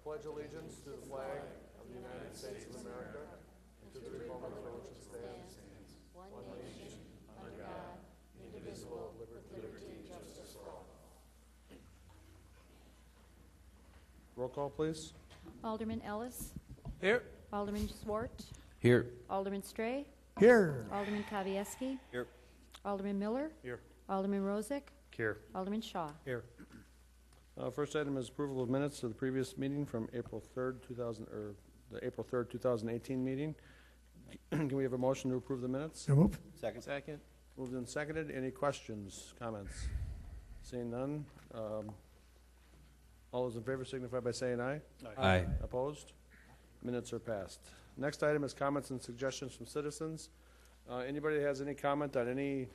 pledge allegiance to the flag of the United States of America and to the republic for which it stands, one nation, under God, indivisible, with liberty and justice for all. Roll call, please. Alderman Ellis. Here. Alderman Swart. Here. Alderman Stray. Here. Alderman Kavieski. Here. Alderman Miller. Here. Alderman Rozak. Here. Alderman Shaw. Here. First item is approval of minutes of the previous meeting from April 3rd, 2018 meeting. Can we have a motion to approve the minutes? So move. Second. Moved and seconded. Any questions, comments? Seeing none. All those in favor signify by saying aye. Aye. Opposed? Minutes are passed. Next item is comments and suggestions from citizens. Anybody that has any comment on any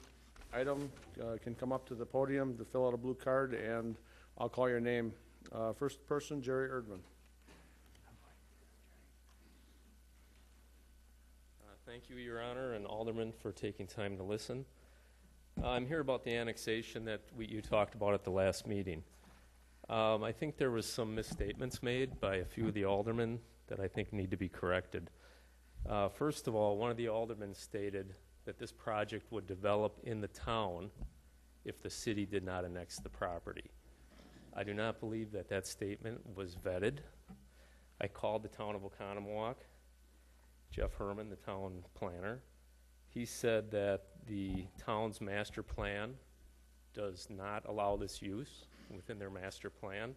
item can come up to the podium to fill out a blue card, and I'll call your name. First person, Jerry Erdman. Thank you, Your Honor, and Alderman for taking time to listen. I'm here about the annexation that you talked about at the last meeting. I think there was some misstatements made by a few of the aldermen that I think need to be corrected. First of all, one of the aldermen stated that this project would develop in the town if the city did not annex the property. I do not believe that that statement was vetted. I called the town of Oconomowoc, Jeff Herman, the town planner. He said that the town's master plan does not allow this use within their master plan,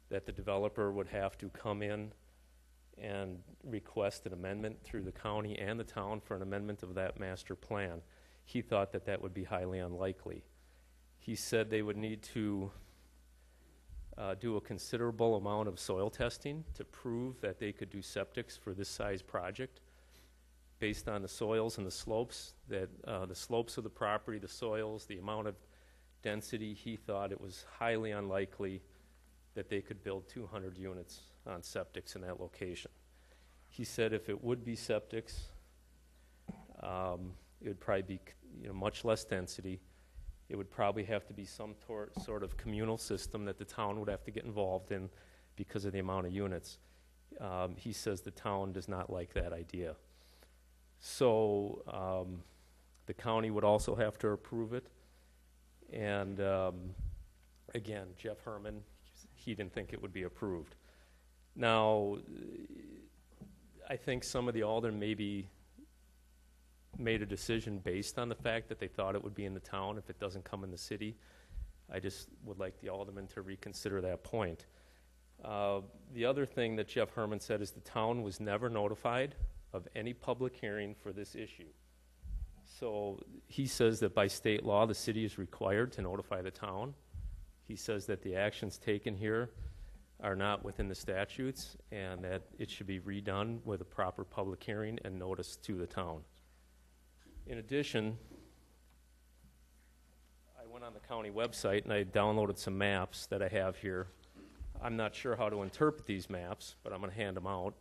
that the developer would have to come in and request an amendment through the county and the town for an amendment of that master plan. He thought that that would be highly unlikely. He said they would need to do a considerable amount of soil testing to prove that they could do septics for this size project based on the soils and the slopes, that the slopes of the property, the soils, the amount of density. He thought it was highly unlikely that they could build 200 units on septics in that location. He said if it would be septics, it would probably be much less density. It would probably have to be some sort of communal system that the town would have to get involved in because of the amount of units. He says the town does not like that idea. So the county would also have to approve it. And again, Jeff Herman, he didn't think it would be approved. Now, I think some of the aldermen maybe made a decision based on the fact that they thought it would be in the town if it doesn't come in the city. I just would like the aldermen to reconsider that point. The other thing that Jeff Herman said is the town was never notified of any public hearing for this issue. So he says that by state law, the city is required to notify the town. He says that the actions taken here are not within the statutes and that it should be redone with a proper public hearing and notice to the town. In addition, I went on the county website and I downloaded some maps that I have here. I'm not sure how to interpret these maps, but I'm going to hand them out.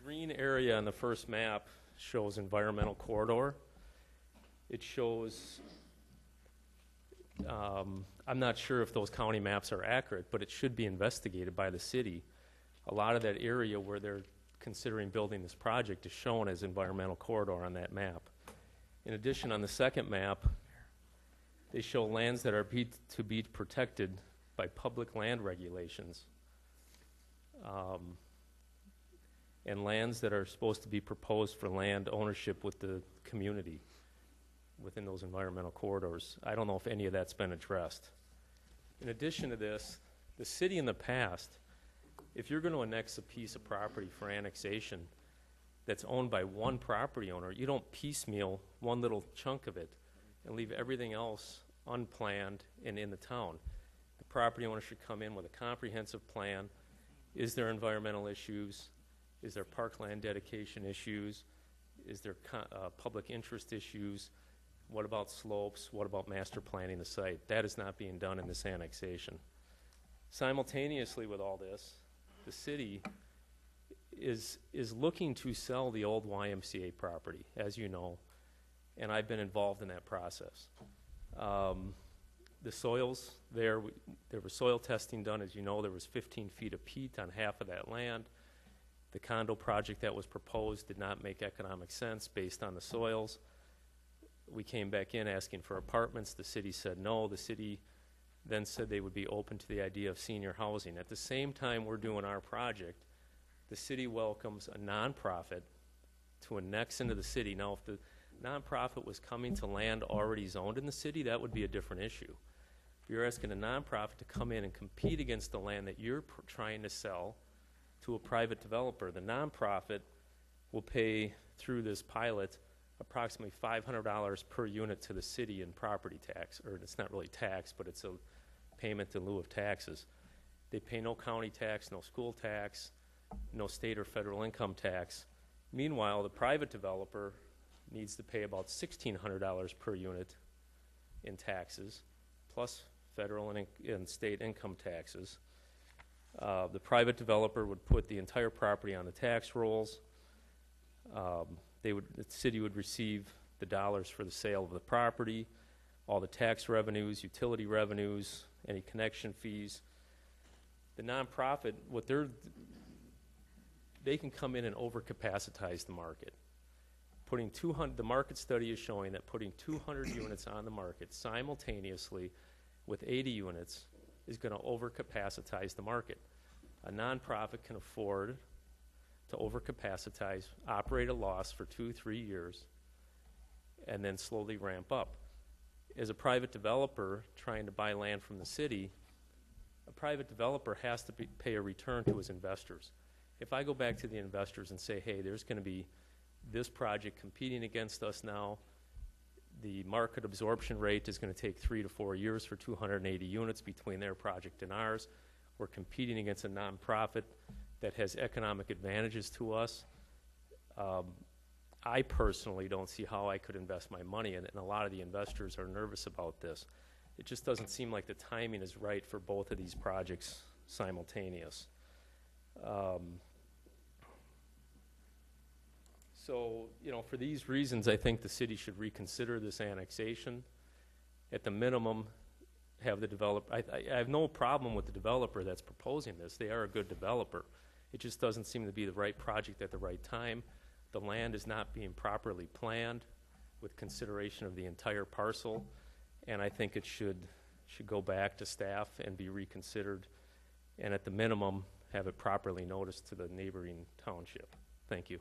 Green area on the first map shows environmental corridor. It shows, I'm not sure if those county maps are accurate, but it should be investigated by the city. A lot of that area where they're considering building this project is shown as environmental corridor on that map. In addition, on the second map, they show lands that are to be protected by public land regulations. And lands that are supposed to be proposed for land ownership with the community within those environmental corridors. I don't know if any of that's been addressed. In addition to this, the city in the past, if you're going to annex a piece of property for annexation that's owned by one property owner, you don't piecemeal one little chunk of it and leave everything else unplanned and in the town. The property owner should come in with a comprehensive plan. Is there environmental issues? Is there parkland dedication issues? Is there public interest issues? What about slopes? What about master planning the site? That is not being done in this annexation. Simultaneously with all this, the city is looking to sell the old YMCA property, as you know, and I've been involved in that process. The soils there was soil testing done. As you know, there was 15 feet of peat on half of that land. The condo project that was proposed did not make economic sense based on the soils. We came back in asking for apartments. The city said no. The city then said they would be open to the idea of senior housing. At the same time we're doing our project, the city welcomes a nonprofit to annex into the city. Now, if the nonprofit was coming to land already zoned in the city, that would be a different issue. If you're asking a nonprofit to come in and compete against the land that you're trying to sell to a private developer, the nonprofit will pay, through this pilot, approximately $500 per unit to the city in property tax, or it's not really tax, but it's a payment in lieu of taxes. They pay no county tax, no school tax, no state or federal income tax. Meanwhile, the private developer needs to pay about $1,600 per unit in taxes, plus federal and state income taxes. The private developer would put the entire property on the tax rolls. The city would receive the dollars for the sale of the property, all the tax revenues, utility revenues, any connection fees. The nonprofit, they can come in and overcapacitize the market. The market study is showing that putting 200 units on the market simultaneously with 80 units is going to overcapacitize the market. A nonprofit can afford to overcapacitize, operate a loss for 2-3 years, and then slowly ramp up. As a private developer trying to buy land from the city, a private developer has to pay a return to his investors. If I go back to the investors and say, hey, there's going to be this project competing against us now, the market absorption rate is going to take 3 to 4 years for 280 units between their project and ours. We're competing against a nonprofit that has economic advantages to us. I personally don't see how I could invest my money in it, and a lot of the investors are nervous about this. It just doesn't seem like the timing is right for both of these projects simultaneous. So, for these reasons, I think the city should reconsider this annexation. At the minimum, have the developer, I have no problem with the developer that's proposing this. They are a good developer. It just doesn't seem to be the right project at the right time. The land is not being properly planned with consideration of the entire parcel, and I think it should go back to staff and be reconsidered, and at the minimum, have it properly noticed to the neighboring township. Thank you.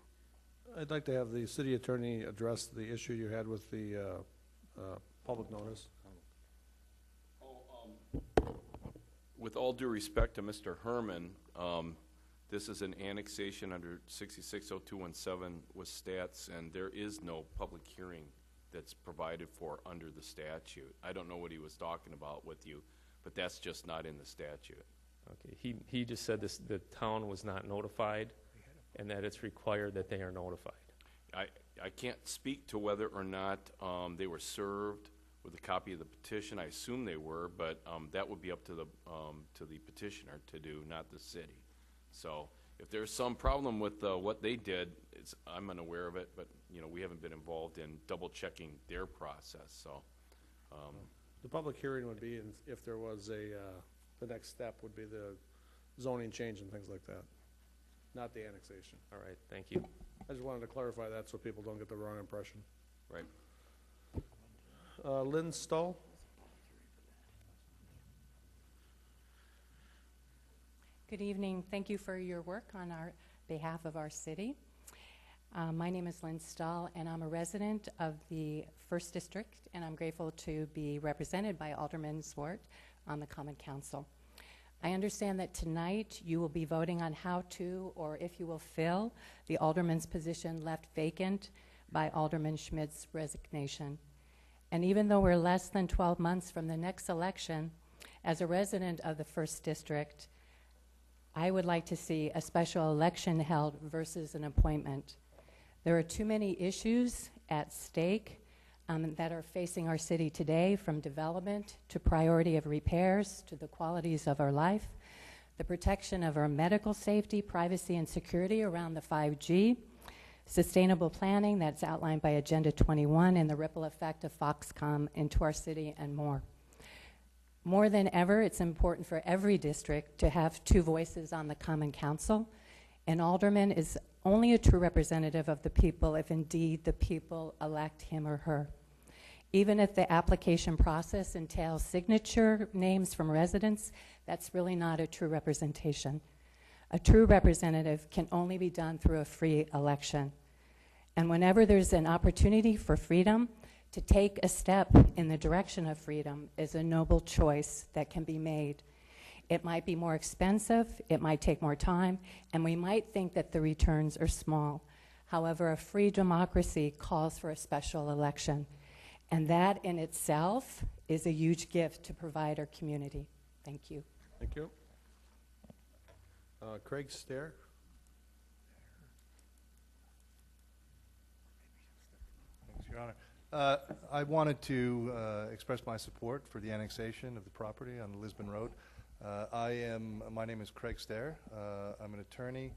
I'd like to have the city attorney address the issue you had with the public notice. With all due respect to Mr. Herman, this is an annexation under 660217 with stats, and there is no public hearing that's provided for under the statute. I don't know what he was talking about with you, but that's just not in the statute. Okay, he just said the town was not notified, and that it's required that they are notified. I can't speak to whether or not they were served with a copy of the petition. I assume they were, but that would be up to the petitioner to do, not the city. So if there's some problem with what they did, I'm unaware of it, but we haven't been involved in double checking their process. So The public hearing would be if there was the next step would be the zoning change and things like that, not the annexation. All right, thank you. I just wanted to clarify that so people don't get the wrong impression. right. Lynn Stull? Good evening. Thank you for your work on behalf of our city. My name is Lynn Stahl, and I'm a resident of the 1st District, and I'm grateful to be represented by Alderman Swart on the Common Council. I understand that tonight you will be voting on how to, or if you will fill, the alderman's position left vacant by Alderman Schmidt's resignation. And even though we're less than 12 months from the next election, as a resident of the 1st District, I would like to see a special election held versus an appointment. There are too many issues at stake that are facing our city today, from development to priority of repairs to the qualities of our life, the protection of our medical safety, privacy, and security around the 5G, sustainable planning that's outlined by Agenda 21, and the ripple effect of Foxconn into our city, and more. More than ever, it's important for every district to have two voices on the Common Council. An alderman is only a true representative of the people if indeed the people elect him or her. Even if the application process entails signature names from residents, that's really not a true representation. A true representative can only be done through a free election. And whenever there's an opportunity for freedom, to take a step in the direction of freedom is a noble choice that can be made. It might be more expensive, it might take more time, and we might think that the returns are small. However, a free democracy calls for a special election, and that in itself is a huge gift to provide our community. Thank you. Thank you. Craig Stair. Thanks, Your Honor. I wanted to express my support for the annexation of the property on Lisbon Road. My name is Craig Stair. I'm an attorney.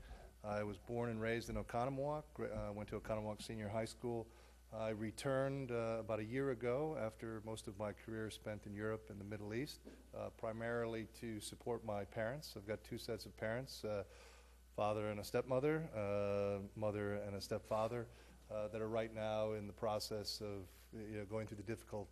I was born and raised in Oconomowoc, went to Oconomowoc Senior High School. I returned about a year ago after most of my career spent in Europe and the Middle East, primarily to support my parents. I've got two sets of parents, father and a stepmother, mother and a stepfather, that are right now in the process of going through the difficult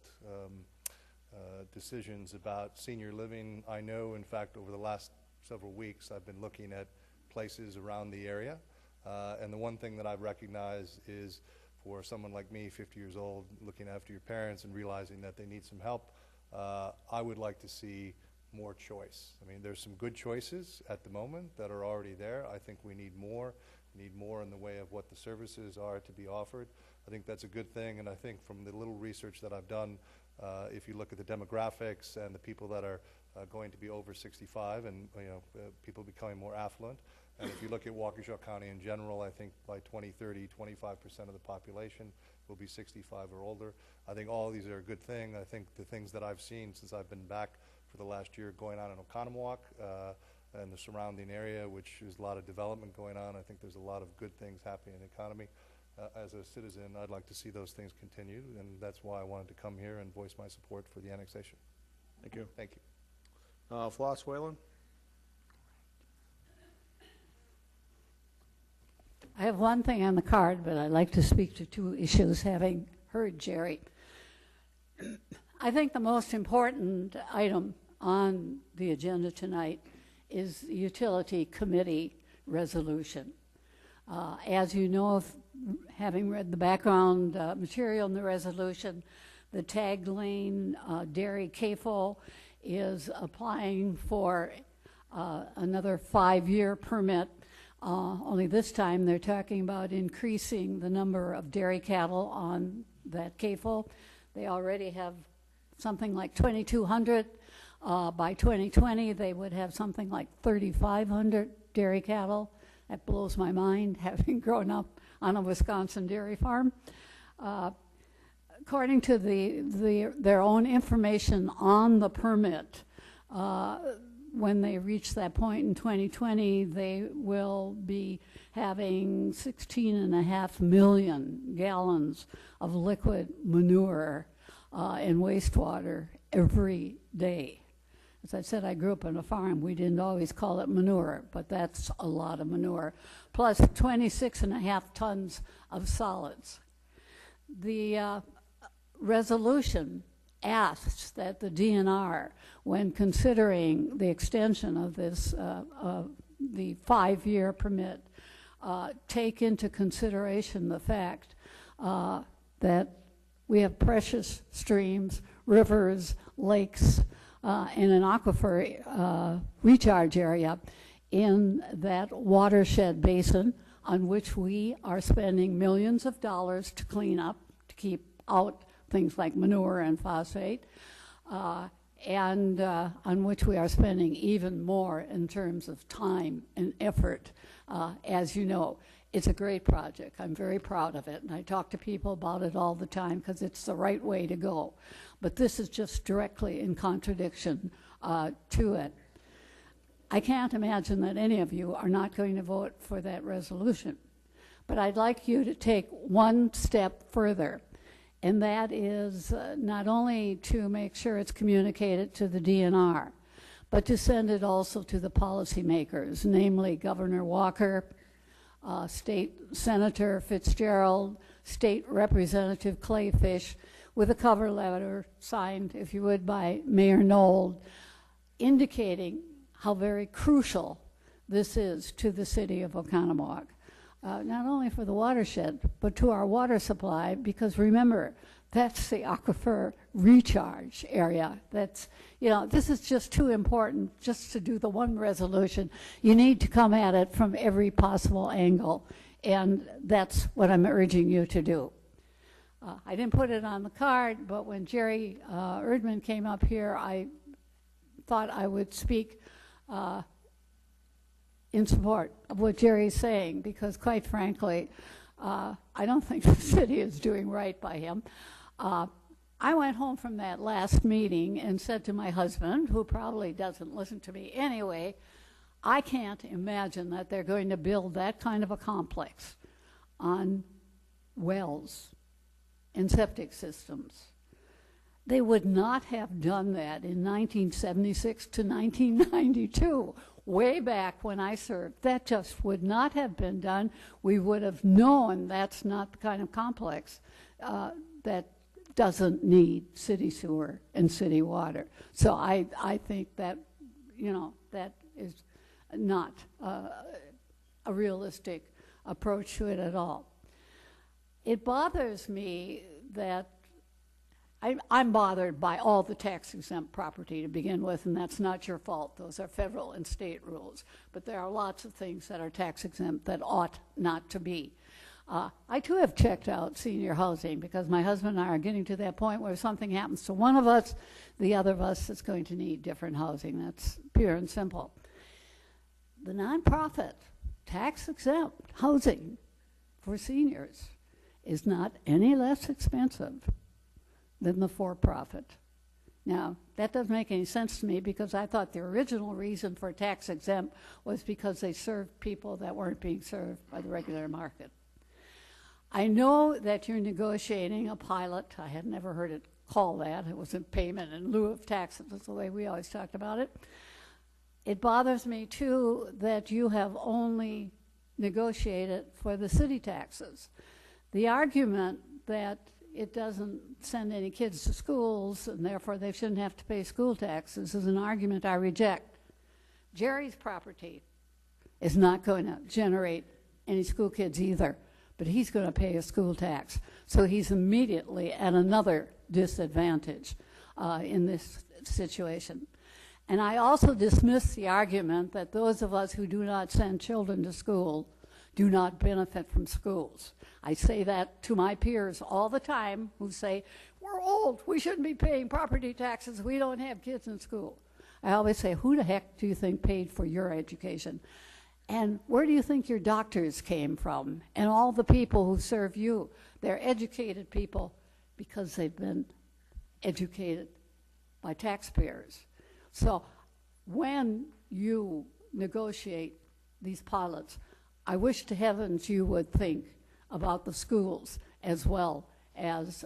decisions about senior living. I know, in fact, over the last several weeks, I've been looking at places around the area, and the one thing that I've recognized is, for someone like me, 50 years old, looking after your parents and realizing that they need some help, I would like to see more choice. I mean, there's some good choices at the moment that are already there. I think we need more. We need more in the way of what the services are to be offered. I think that's a good thing, and I think from the little research that I've done, if you look at the demographics and the people that are going to be over 65 and people becoming more affluent, and if you look at Waukesha County in general, I think by 2030, 25% of the population will be 65 or older. I think all of these are a good thing. I think the things that I've seen since I've been back for the last year going on in Oconomowoc and the surrounding area, which is a lot of development going on, I think there's a lot of good things happening in the economy. As a citizen, I'd like to see those things continue, and that's why I wanted to come here and voice my support for the annexation. Thank you. Thank you. Floss Whalen. I have one thing on the card, but I'd like to speak to two issues, having heard Jerry. I think the most important item on the agenda tonight is the Utility Committee resolution. As you know, having read the background material in the resolution, the Tag Lane Dairy CAFO is applying for another 5-year permit. Only this time they're talking about increasing the number of dairy cattle on that CAFO. They already have something like 2,200. By 2020, they would have something like 3,500 dairy cattle. That blows my mind, having grown up on a Wisconsin dairy farm. According to their own information on the permit, when they reach that point in 2020, they will be having 16.5 million gallons of liquid manure and wastewater every day. As I said, I grew up on a farm. We didn't always call it manure, but that's a lot of manure, plus 26.5 tons of solids. The resolution asks that the DNR, when considering the extension of this, the 5-year permit, take into consideration the fact that we have precious streams, rivers, lakes, and an aquifer recharge area in that watershed basin on which we are spending millions of dollars to clean up, to keep out things like manure and phosphate. and on which we are spending even more in terms of time and effort. As you know, it's a great project. I'm very proud of it, and I talk to people about it all the time because it's the right way to go. But this is just directly in contradiction to it. I can't imagine that any of you are not going to vote for that resolution. But I'd like you to take one step further, and that is not only to make sure it's communicated to the DNR, but to send it also to the policymakers, namely Governor Walker, State Senator Fitzgerald, State Representative Clayfish, with a cover letter signed, if you would, by Mayor Nold, indicating how very crucial this is to the city of Oconomowoc. Not only for the watershed, but to our water supply, because remember, that's the aquifer recharge area. That's, you know, this is just too important just to do the one resolution. You need to come at it from every possible angle, and that's what I'm urging you to do. I didn't put it on the card, but when Jerry Erdman came up here, I thought I would speak in support of what Jerry's saying, because quite frankly, I don't think the city is doing right by him. I went home from that last meeting and said to my husband, who probably doesn't listen to me anyway, I can't imagine that they're going to build that kind of a complex on wells and septic systems. They would not have done that in 1976 to 1992, way back when I served. That just would not have been done. We would have known that's not the kind of complex that doesn't need city sewer and city water. So I think that, you know, that is not a realistic approach to it at all. It bothers me that I'm bothered by all the tax-exempt property to begin with, and that's not your fault. Those are federal and state rules. But there are lots of things that are tax-exempt that ought not to be. I, too, have checked out senior housing because my husband and I are getting to that point where if something happens to one of us, the other of us is going to need different housing. That's pure and simple. The nonprofit tax-exempt housing for seniors is not any less expensive than the for-profit. Now, that doesn't make any sense to me because I thought the original reason for tax exempt was because they served people that weren't being served by the regular market. I know that you're negotiating a pilot. I had never heard it called that. It was a payment in lieu of taxes. That's the way we always talked about it. It bothers me, too, that you have only negotiated for the city taxes. The argument that it doesn't send any kids to schools and therefore they shouldn't have to pay school taxes is an argument I reject. Jerry's property is not going to generate any school kids either, but he's going to pay a school tax. So he's immediately at another disadvantage in this situation. And I also dismiss the argument that those of us who do not send children to school do not benefit from schools. I say that to my peers all the time who say, we're old, we shouldn't be paying property taxes, we don't have kids in school. I always say, who the heck do you think paid for your education? And where do you think your doctors came from? And all the people who serve you, they're educated people because they've been educated by taxpayers. So when you negotiate these pilots, I wish to heavens you would think about the schools as well as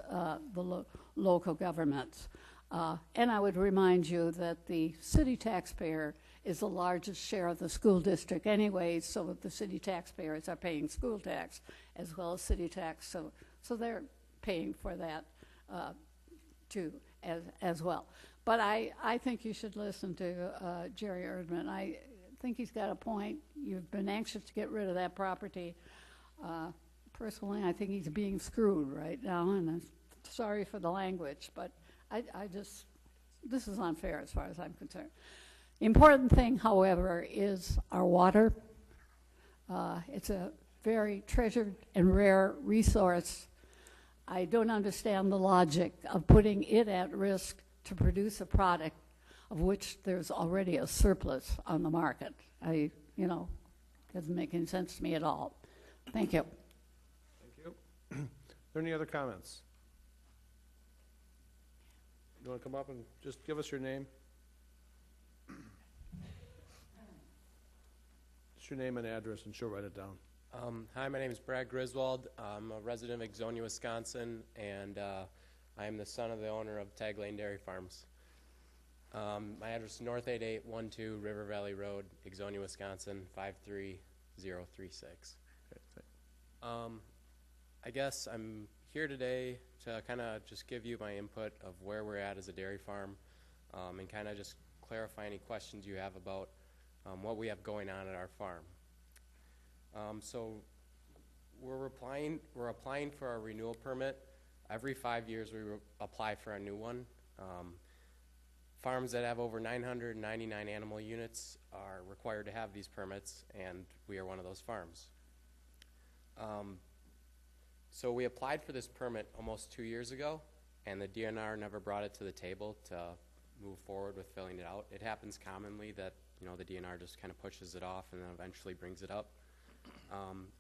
the local governments. And I would remind you that the city taxpayer is the largest share of the school district anyway, so that the city taxpayers are paying school tax as well as city tax, so they're paying for that too as well. But I think you should listen to Jerry Erdman. I think he's got a point. You've been anxious to get rid of that property. Personally, I think he's being screwed right now, and I'm sorry for the language, but I just, this is unfair as far as I'm concerned. The important thing, however, is our water. It's a very treasured and rare resource. I don't understand the logic of putting it at risk to produce a product of which there's already a surplus on the market. Doesn't make any sense to me at all. Thank you. Thank you. Are there any other comments? You want to come up and just give us your name? Just your name and address, and she'll write it down. Hi, my name is Brad Griswold. I'm a resident of Exonia, Wisconsin, and I am the son of the owner of Tag Lane Dairy Farms. My address is North 8812 River Valley Road, Exonia, Wisconsin, 53036. I guess I'm here today to kind of just give you my input of where we're at as a dairy farm, and kind of just clarify any questions you have about what we have going on at our farm. So we're applying for our renewal permit. Every 5 years we apply for a new one. Farms that have over 999 animal units are required to have these permits, and we are one of those farms. So we applied for this permit almost 2 years ago, and the DNR never brought it to the table to move forward with filling it out. It happens commonly that the DNR just kind of pushes it off and then eventually brings it up.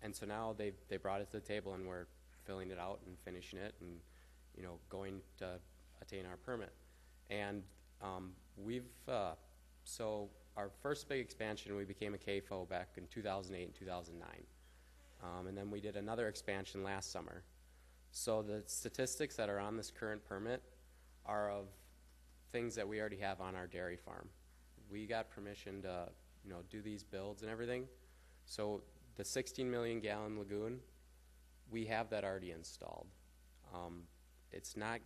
And so now they brought it to the table, and we're filling it out and finishing it and going to attain our permit. And so our first big expansion, we became a CAFO back in 2008 and 2009. And then we did another expansion last summer. So the statistics that are on this current permit are of things that we already have on our dairy farm. We got permission to do these builds and everything. So the 16 million gallon lagoon, we have that already installed. It's not,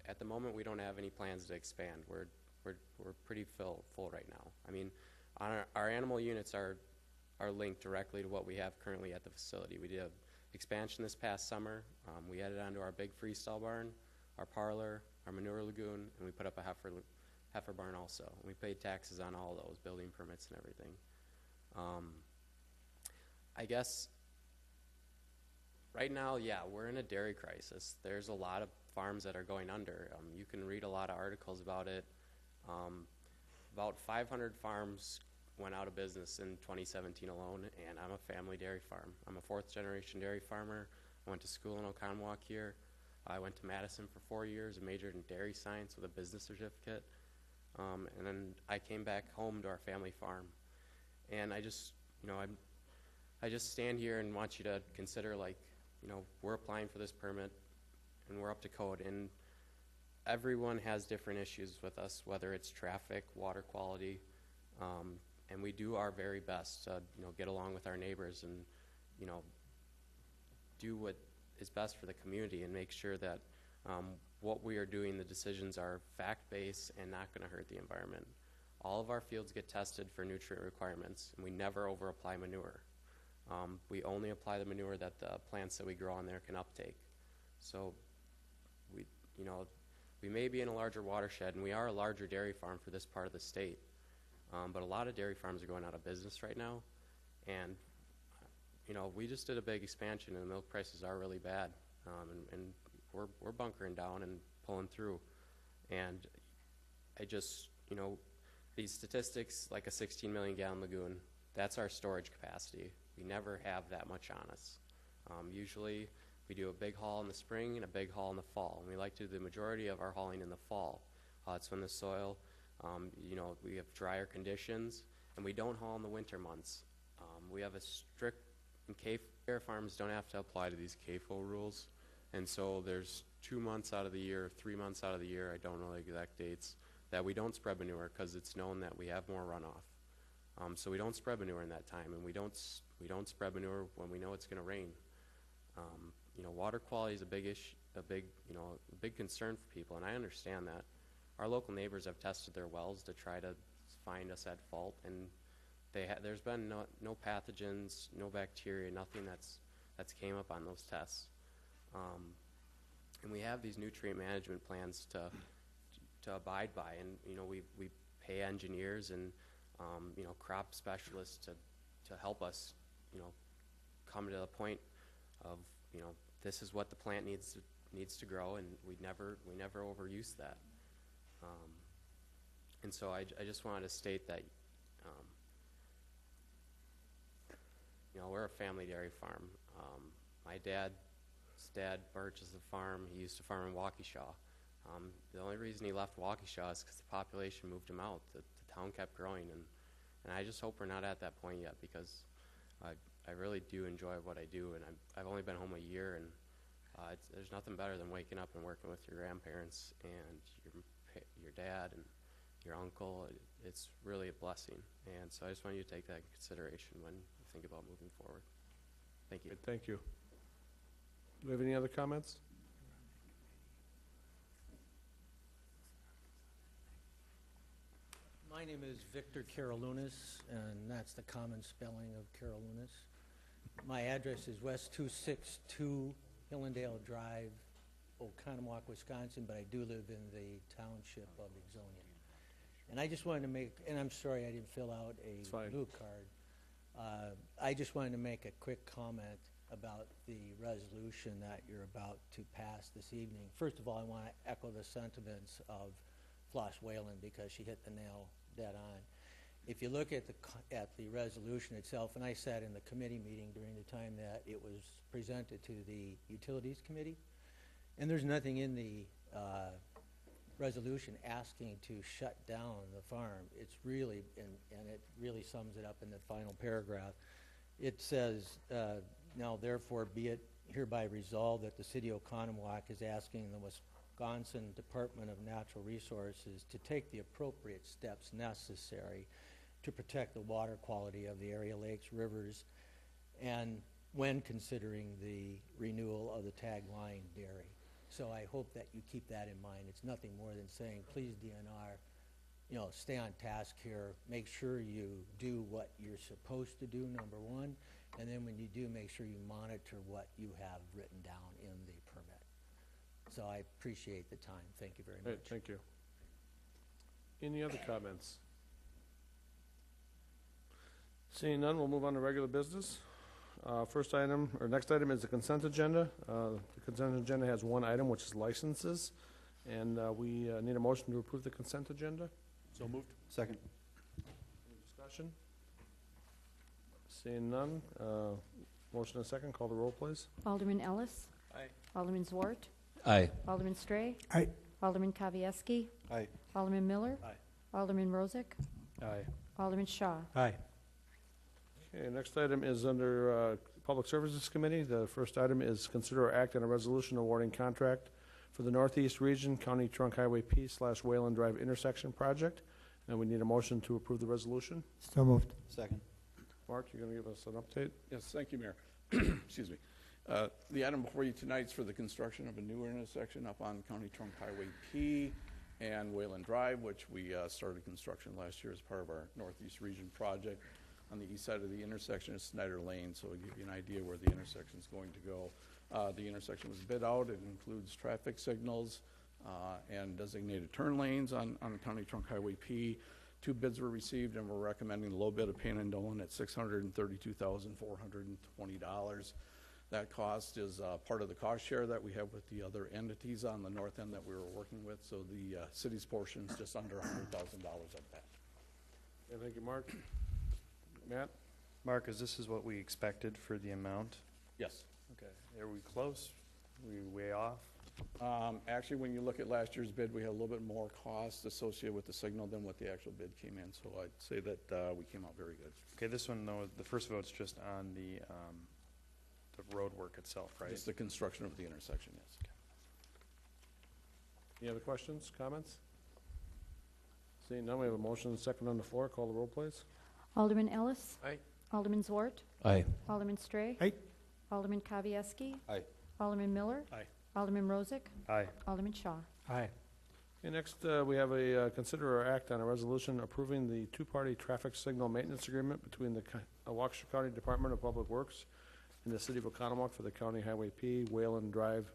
at the moment, we don't have any plans to expand. We're pretty full right now. I mean, our animal units are linked directly to what we have currently at the facility. We did an expansion this past summer. We added onto our big freestall barn, our parlor, our manure lagoon, and we put up a heifer barn also. And we paid taxes on all those, building permits and everything. I guess right now, yeah, we're in a dairy crisis. There's a lot of farms that are going under. You can read a lot of articles about it. About 500 farms went out of business in 2017 alone, and I'm a family dairy farm. I'm a fourth-generation dairy farmer. I went to school in Oconomowoc here. I went to Madison for 4 years and majored in dairy science with a business certificate. And then I came back home to our family farm. And I just stand here and want you to consider, we're applying for this permit, and we're up to code. And everyone has different issues with us, whether it's traffic, water quality, and we do our very best to, get along with our neighbors and, do what is best for the community and make sure that what we are doing, the decisions are fact-based and not going to hurt the environment. All of our fields get tested for nutrient requirements, and we never over-apply manure. We only apply the manure that the plants that we grow on there can uptake. So we may be in a larger watershed, and we are a larger dairy farm for this part of the state. But a lot of dairy farms are going out of business right now. And, we just did a big expansion, and the milk prices are really bad. And we're bunkering down and pulling through. And I just, these statistics, like a 16 million gallon lagoon, that's our storage capacity. We never have that much on us. Usually we do a big haul in the spring and a big haul in the fall. And we like to do the majority of our hauling in the fall. It's when the soil, we have drier conditions, and we don't haul in the winter months. We have a strict, and dairy farms don't have to apply to these CAFO rules. And so there's 2 months out of the year, 3 months out of the year, I don't know the exact dates, that we don't spread manure because it's known that we have more runoff. So we don't spread manure in that time, and we don't spread manure when we know it's going to rain. Water quality is a big issue, a big concern for people, and I understand that. Our local neighbors have tested their wells to try to find us at fault, and there's been no pathogens, no bacteria, nothing that's came up on those tests. And we have these nutrient management plans to abide by, and we pay engineers and crop specialists to help us come to the point of this is what the plant needs to grow, and we never overuse that. And so I just wanted to state that, you know, we're a family dairy farm. My dad's dad purchased the farm. He used to farm in Waukesha. The only reason he left Waukesha is because the population moved him out. The town kept growing, and I just hope we're not at that point yet, because I really do enjoy what I do, and I've only been home a year, and there's nothing better than waking up and working with your grandparents and your dad and your uncle. It's really a blessing, and so I just want you to take that into consideration when you think about moving forward. Thank you. Great, thank you. Do we have any other comments? My name is Victor Carolunas, and that's the common spelling of Carolunas. My address is West 262 Hillendale Drive, Oconomowoc, Wisconsin, but I do live in the township of Exonian. And I just wanted to make, and I'm sorry I didn't fill out It's a fine. blue card. I just wanted to make a quick comment about the resolution that you're about to pass this evening. First of all, I want to echo the sentiments of Floss Whalen, because she hit the nail dead on. If you look at the resolution itself, and I sat in the committee meeting during the time that it was presented to the Utilities Committee, and there's nothing in the resolution asking to shut down the farm. It's really, and it really sums it up in the final paragraph. It says, now therefore be it hereby resolved that the city of Oconomowoc is asking the Wisconsin Department of Natural Resources to take the appropriate steps necessary to protect the water quality of the area lakes, rivers, and when considering the renewal of the tagline dairy. So I hope that you keep that in mind. It's nothing more than saying, please DNR, you know, stay on task here. Make sure you do what you're supposed to do, number one, and then when you do, make sure you monitor what you have written down in the permit. So I appreciate the time. Thank you very Great, much. thank you. Any other comments? Seeing none, we'll move on to regular business. First item, or next item, is the consent agenda. The consent agenda has one item, which is licenses, and we need a motion to approve the consent agenda. So moved. Second. Any discussion? Seeing none, motion and second. Call the roll, please. Alderman Ellis. Aye. Alderman Zwart. Aye. Alderman Stray. Aye. Alderman Kavieski. Aye. Alderman Miller. Aye. Alderman Rozak. Aye. Alderman Shaw. Aye. Okay, next item is under Public Services Committee. The first item is consider or act on a resolution awarding contract for the Northeast Region County Trunk Highway P/Wayland Drive intersection project. And we need a motion to approve the resolution. So moved. Second. Mark, you're going to give us an update? Yes, thank you, Mayor. Excuse me. The item before you tonight is for the construction of a new intersection up on County Trunk Highway P and Wayland Drive, which we started construction last year as part of our Northeast Region project. On the east side of the intersection is Snyder Lane, so it'll give you an idea where the intersection is going to go. The intersection was bid out. It includes traffic signals and designated turn lanes on County Trunk Highway P. 2 bids were received, and we're recommending the low bid of Payne and Dolan at $632,420. That cost is part of the cost share that we have with the other entities on the north end that we were working with, so the city's portion is just under $100,000 of that. Okay, thank you, Mark. Matt? Mark, this is what we expected for the amount? Yes. Okay. Are we close? We way off? Actually, when you look at last year's bid, we had a little bit more cost associated with the signal than what the actual bid came in, so I'd say that we came out very good. Okay, this one, though, the first vote's just on the road work itself, right? It's the construction of the intersection, yes. Any other questions, comments? Seeing none, we have a motion and a second on the floor. Call the roll, please. Alderman Ellis. Aye. Alderman Zwart. Aye. Alderman Stray. Aye. Alderman Kavieski. Aye. Alderman Miller. Aye. Alderman Rozak. Aye. Alderman Shaw. Aye. Okay, next, we have a consider or act on a resolution approving the two-party traffic signal maintenance agreement between the Waukesha County Department of Public Works and the City of Oconomowoc for the County Highway P Wayland Drive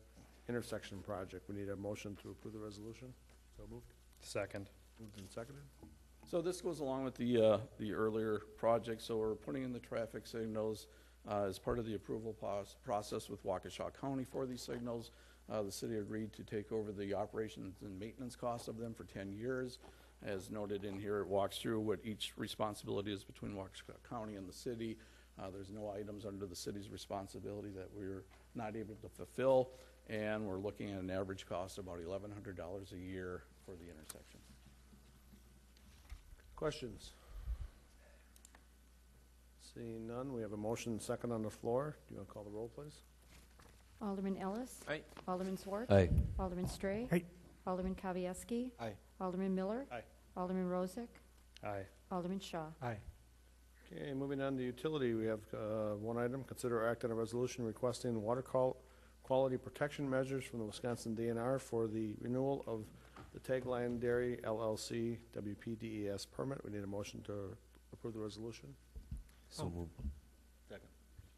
intersection project. We need a motion to approve the resolution. So moved. Second. Moved and seconded. So this goes along with the earlier project, so we're putting in the traffic signals As part of the approval process with Waukesha County for these signals, the city agreed to take over the operations and maintenance costs of them for 10 years. As noted in here, it walks through what each responsibility is between Waukesha County and the city. There's no items under the city's responsibility that we're not able to fulfill, and we're looking at an average cost of about $1,100 a year for the intersection. Questions? Seeing none, we have a motion and second on the floor. Do you want to call the roll, please? Alderman Ellis. Aye. Alderman Schwartz. Aye. Alderman Stray. Aye. Alderman Kavieski. Aye. Alderman Miller. Aye. Alderman Rozak. Aye. Alderman Shaw. Aye. Okay, moving on to utility, we have one item, consider act on a resolution requesting water quality protection measures from the Wisconsin DNR for the renewal of the Tagline Dairy LLC WPDES permit. We need a motion to approve the resolution. So moved. Second.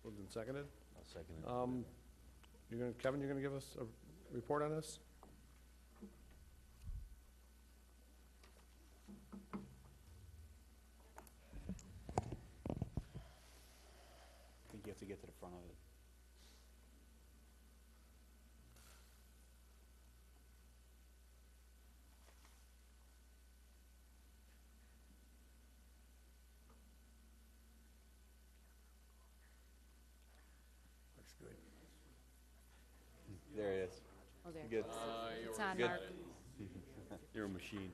Moved and seconded. I'll second it. Kevin, you're gonna give us a report on this? I think you have to get to the front of it. Looks good. There it is. Oh, there. Good. It's on, Good. Mark. You're a machine.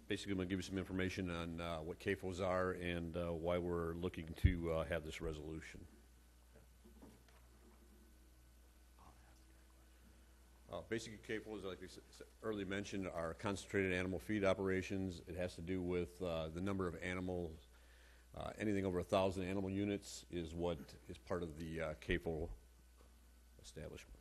Basically, I'm going to give you some information on what CAFOs are and why we're looking to have this resolution. Basically, CAFOs, like I earlier mentioned, are concentrated animal feed operations. It has to do with the number of animals. Anything over 1,000 animal units is what is part of the CAFO establishment.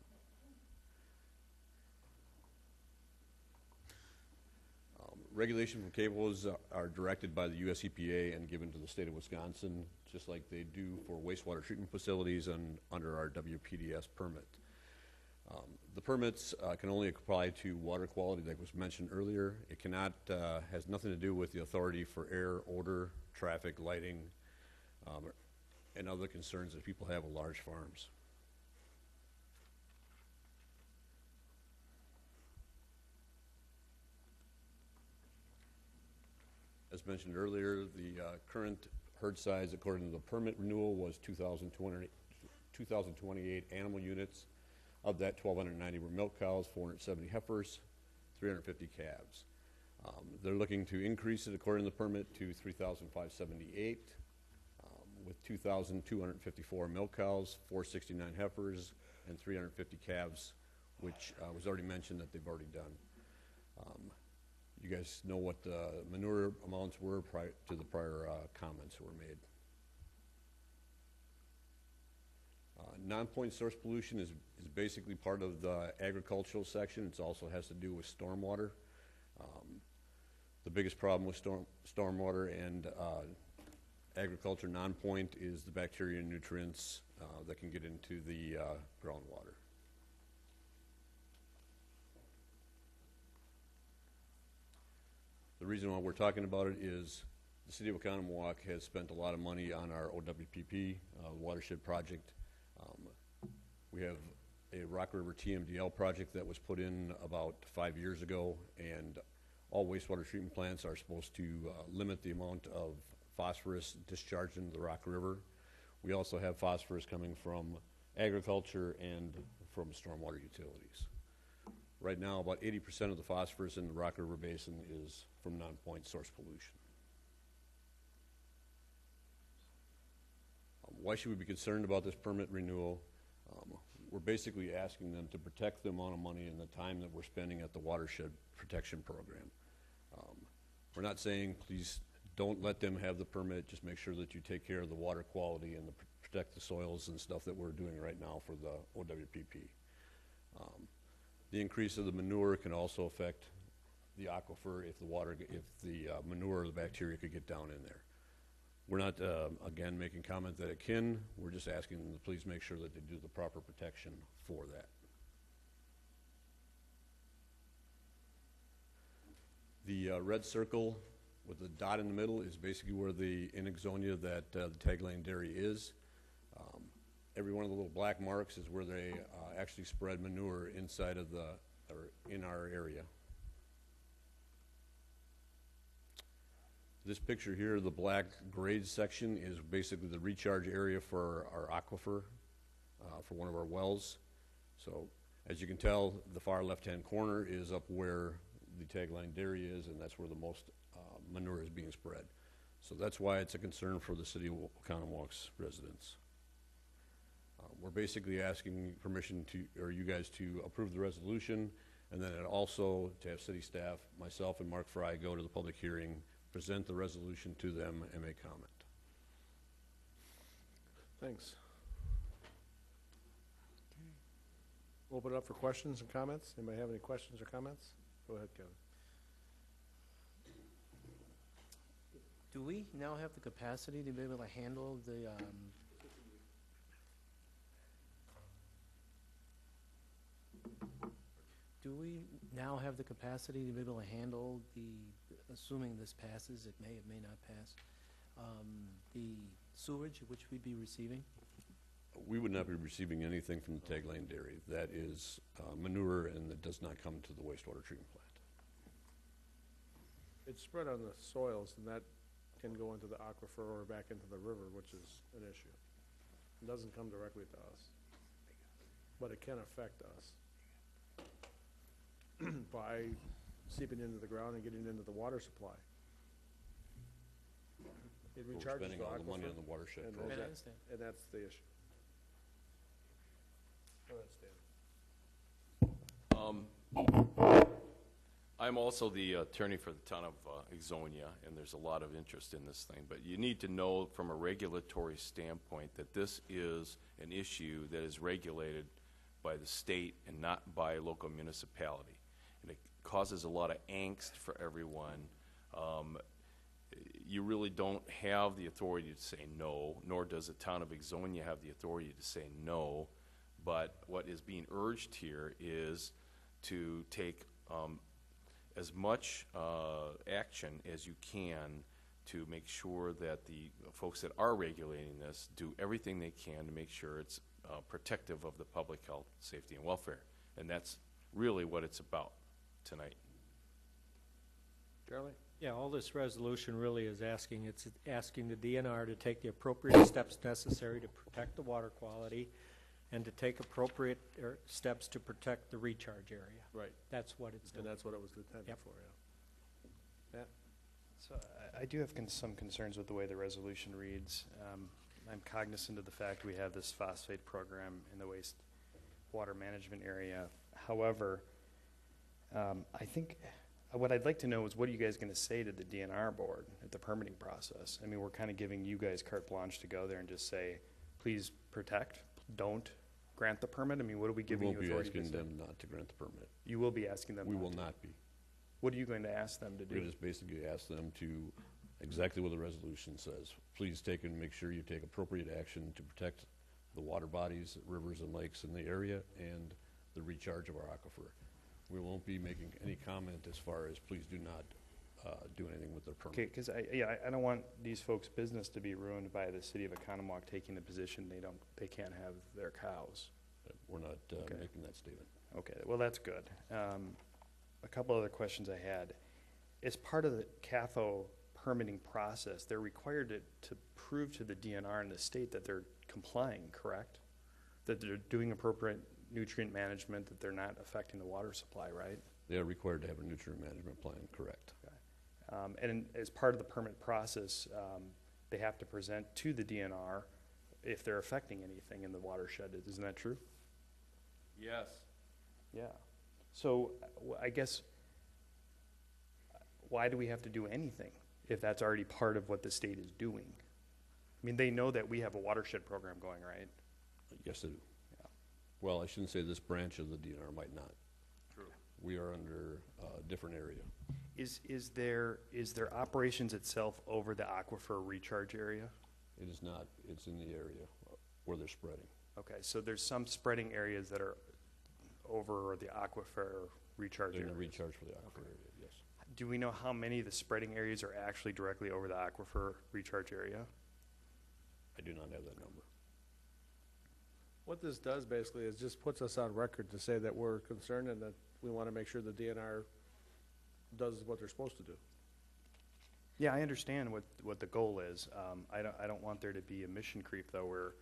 Regulation from CAFOs are directed by the US EPA and given to the state of Wisconsin, just like they do for wastewater treatment facilities and under our WPDS permit. The permits can only apply to water quality, like was mentioned earlier. It cannot, has nothing to do with the authority for air, odor, traffic, lighting, and other concerns that people have with large farms. As mentioned earlier, the current herd size, according to the permit renewal, was 2,028 animal units. Of that, 1,290 were milk cows, 470 heifers, 350 calves. They're looking to increase it, according to the permit, to 3,578, with 2,254 milk cows, 469 heifers, and 350 calves, which was already mentioned that they've already done. You guys know what the manure amounts were prior to the prior comments that were made. Non-point source pollution is basically part of the agricultural section. It also has to do with stormwater. The biggest problem with stormwater and agriculture non-point is the bacteria and nutrients that can get into the groundwater. The reason why we're talking about it is the city of Oconomowoc has spent a lot of money on our OWPP watershed project. We have a Rock River TMDL project that was put in about 5 years ago, and all wastewater treatment plants are supposed to limit the amount of phosphorus discharged into the Rock River. We also have phosphorus coming from agriculture and from stormwater utilities. Right now, about 80% of the phosphorus in the Rock River Basin is from non-point source pollution. Why should we be concerned about this permit renewal? We're basically asking them to protect the amount of money and the time that we're spending at the watershed protection program. We're not saying please don't let them have the permit, just make sure that you take care of the water quality and protect the soils and stuff that we're doing right now for the OWPP. The increase of the manure can also affect the aquifer if the manure or the bacteria could get down in there. We're not, again, making comment that it can. We're just asking them to please make sure that they do the proper protection for that. The red circle with the dot in the middle is basically where the in Ixonia that the Tagline Dairy is. Every one of the little black marks is where they actually spread manure inside of the, or in our area. This picture here, the black grade section, is basically the recharge area for our aquifer, for one of our wells. So as you can tell, the far left-hand corner is up where the Tagline Dairy is, and that's where the most manure is being spread. So that's why it's a concern for the city of Oconomowoc residents. We're basically asking permission to, or you guys to approve the resolution, and then also to have city staff, myself and Mark Fry, go to the public hearing, present the resolution to them, and make comment. Thanks. Open it up for questions and comments. Anybody have any questions or comments? Go ahead, Kevin. Do we now have the capacity to be able to handle the, do we now have the capacity to be able to handle the, assuming this passes, it may not pass, the sewage which we'd be receiving? We would not be receiving anything from the Tagline Dairy. That is manure, and it does not come to the wastewater treatment plant. It's spread on the soils, and that can go into the aquifer or back into the river, which is an issue. It doesn't come directly to us, but it can affect us by seeping into the ground and getting into the water supply. It We're recharges spending the all the money aquifer, on the watershed and program. I understand. and that's the issue. Go ahead, Stan. I'm also the attorney for the town of Ixonia, and there's a lot of interest in this thing. But you need to know from a regulatory standpoint that this is an issue that is regulated by the state and not by a local municipality. And it causes a lot of angst for everyone. You really don't have the authority to say no, nor does the town of Ixonia have the authority to say no. But what is being urged here is to take as much action as you can to make sure that the folks that are regulating this do everything they can to make sure it's protective of the public health, safety, and welfare. And that's really what it's about tonight. Charlie? Yeah, all this resolution really is asking, it's asking the DNR to take the appropriate steps necessary to protect the water quality and to take appropriate steps to protect the recharge area. Right. That's what it's And doing. that's what it was intended Yep. for, yeah. Matt? So I do have some concerns with the way the resolution reads. I'm cognizant of the fact we have this phosphate program in the wastewater management area. However, I think what I'd like to know is what are you guys going to say to the DNR board at the permitting process? I mean, we're kind of giving you guys carte blanche to go there and just say, please protect, don't grant the permit. I mean, what are we giving you We authority won't be to asking say? them not to grant the permit. You will be asking them We not will to. not be. What are you going to ask them to We're do? just basically ask them to, exactly what the resolution says, please take and make sure you take appropriate action to protect the water bodies, rivers and lakes in the area, and the recharge of our aquifer. We won't be making any comment as far as please do not do anything with their permit. Okay, because I don't want these folks' business to be ruined by the city of Oconomowoc taking the position they can't have their cows. We're not Okay. making that statement. Okay, well, that's good. A couple other questions I had. As part of the CAFO permitting process, they're required to prove to the DNR and the state that they're complying, correct? That they're doing appropriate nutrient management, that they're not affecting the water supply, right? They are required to have a nutrient management plan, correct. And as part of the permit process, they have to present to the DNR if they're affecting anything in the watershed. Isn't that true? Yes. Yeah. So I guess, why do we have to do anything if that's already part of what the state is doing? I mean, they know that we have a watershed program going, right? Yes, they do. Yeah. Well, I shouldn't say this branch of the DNR might not. True. We are under a different area. Is there operations itself over the aquifer recharge area? It is not. It's in the area where they're spreading. Okay, so there's some spreading areas that are over the aquifer recharge They're area. going to recharge for the aquifer area, yes. Do we know how many of the spreading areas are actually directly over the aquifer recharge area? I do not have that number. What this does basically is just puts us on record to say that we're concerned and that we want to make sure the DNR does what they're supposed to do. Yeah, I understand what the goal is. I don't want there to be a mission creep, though, where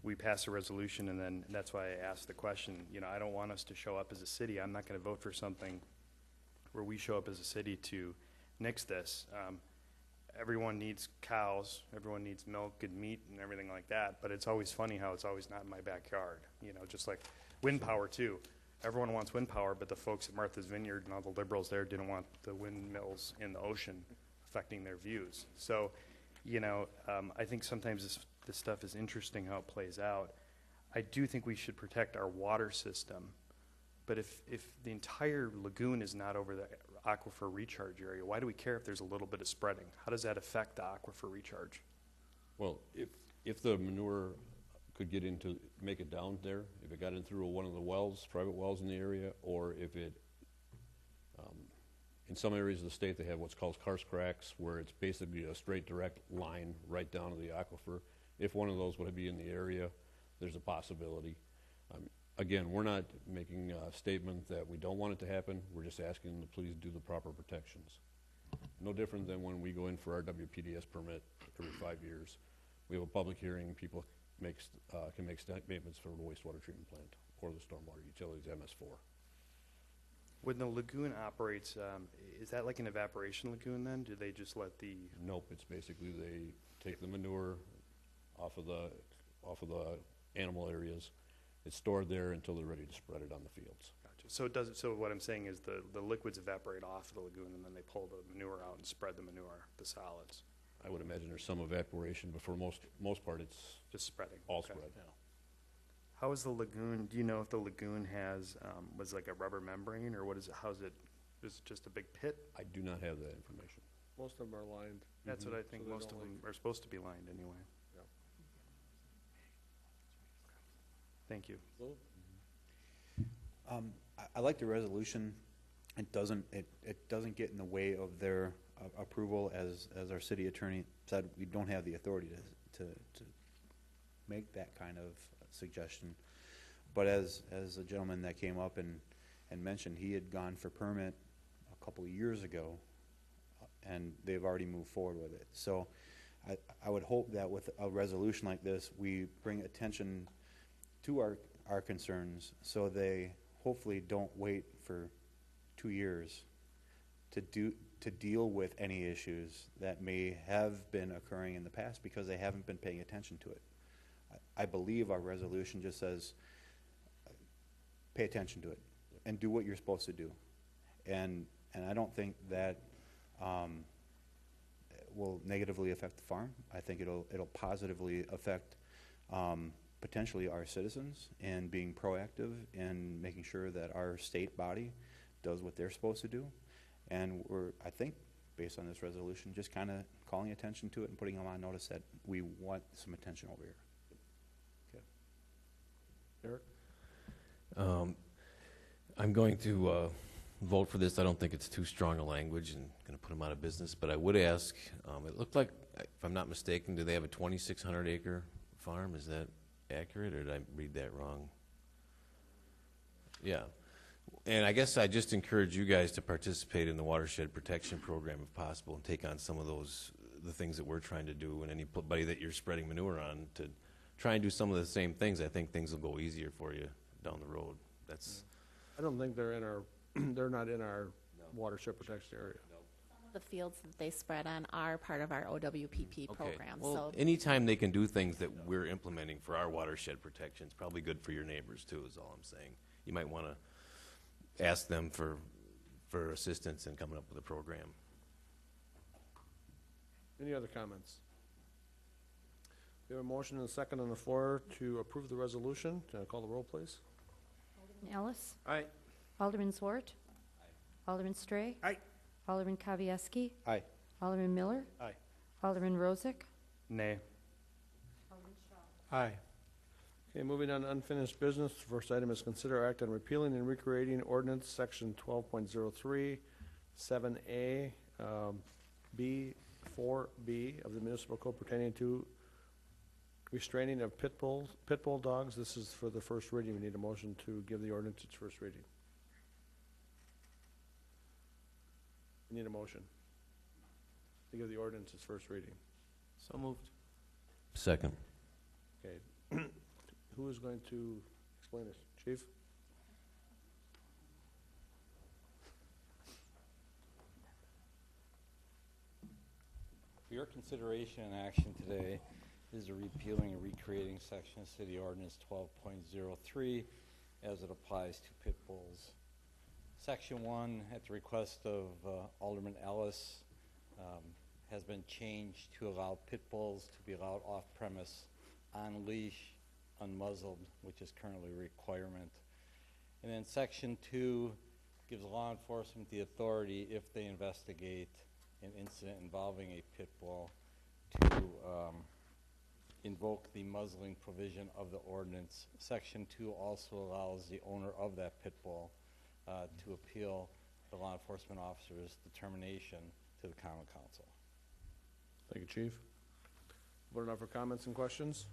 we pass a resolution and that's why I asked the question. You know, I don't want us to show up as a city. I'm not going to vote for something where we show up as a city to nix this. Everyone needs cows, everyone needs milk and meat and everything like that, but it's always funny how it's always not in my backyard. You know, just like wind power, too. Everyone wants wind power, but the folks at Martha's Vineyard and all the liberals there didn't want the windmills in the ocean affecting their views. So, you know, I think sometimes this stuff is interesting how it plays out. I do think we should protect our water system, but if the entire lagoon is not over the aquifer recharge area, why do we care if there's a little bit of spreading? How does that affect the aquifer recharge? Well, if the manure could get into, make it down there, if it got in through one of the wells, private wells in the area, or if it, in some areas of the state, they have what's called karst cracks, where it's basically a straight direct line right down to the aquifer. If one of those would be in the area, there's a possibility. Again, we're not making a statement that we don't want it to happen. We're just asking them to please do the proper protections. No different than when we go in for our WPDS permit every 5 years. We have a public hearing. People can make statements for the wastewater treatment plant or the stormwater utilities, MS4. When the lagoon operates, is that like an evaporation lagoon then? Do they just let the... Nope, it's basically they take the manure off of the animal areas. It's stored there until they're ready to spread it on the fields. Gotcha. So it does. So what I'm saying is the liquids evaporate off the lagoon and then they pull the manure out and spread the manure, the solids. I would imagine there's some evaporation, but for most part, it's just spreading. All Okay. spread. How is the lagoon? Do you know if the lagoon has was like a rubber membrane or what is it? How's it? Is it just a big pit? I do not have that information. Most of them are lined. That's what I think. So they Most don't of them leak. are supposed to be lined anyway. Yep. Thank you. I like the resolution. It doesn't get in the way of their approval. As our city attorney said, we don't have the authority to make that kind of suggestion. But as a gentleman that came up and mentioned, he had gone for permit a couple of years ago, and they've already moved forward with it. So I would hope that with a resolution like this, we bring attention to our concerns, so they hopefully don't wait for 2 years to deal with any issues that may have been occurring in the past because they haven't been paying attention to it. I believe our resolution just says, pay attention to it and do what you're supposed to do. And I don't think that will negatively affect the farm. I think it'll positively affect potentially our citizens and being proactive and making sure that our state body does what they're supposed to do. And we're, I think, based on this resolution, just kind of calling attention to it and putting them on notice that we want some attention over here. Eric? I'm going to vote for this. I don't think it's too strong a language and going to put them out of business. But I would ask, it looked like, if I'm not mistaken, do they have a 2,600 acre farm? Is that accurate, or did I read that wrong? Yeah. And I guess I just encourage you guys to participate in the watershed protection program if possible and take on some of the things that we're trying to do, and anybody that you're spreading manure on to try and do some of the same things. I think things will go easier for you down the road. That's. I don't think they're in our, they're not in our watershed protection area. The fields that they spread on are part of our OWPP program. Well, So anytime they can do things that we're implementing for our watershed protection, it's probably good for your neighbors too, is all I'm saying. You might want to ask them for assistance in coming up with a program. Any other comments? We have a motion and a second on the floor to approve the resolution. Can I call the roll, please? Alderman Ellis? Aye. Alderman Zwart? Alderman Stray? Aye. Alderman Kavieski? Aye. Alderman Miller? Aye. Alderman Rozak? Nay. Aye. Okay, moving on to unfinished business. The first item is consider act on repealing and recreating ordinance section 12.03, 7A, B, 4B of the municipal code pertaining to restraining of pit bull dogs. This is for the first reading. We need a motion to give the ordinance its first reading. We need a motion to give the ordinance its first reading. So moved. Second. Okay. Who is going to explain this? Chief? For your consideration and action today is the repealing and recreating section of City Ordinance 12.03 as it applies to pit bulls. Section 1, at the request of Alderman Ellis, has been changed to allow pit bulls to be allowed off-premise, on leash, unmuzzled, which is currently a requirement. And then Section 2 gives law enforcement the authority, if they investigate an incident involving a pit bull, to invoke the muzzling provision of the ordinance. Section 2 also allows the owner of that pit bull to appeal the law enforcement officer's determination to the Common Council. Thank you, Chief. Board enough for comments and questions?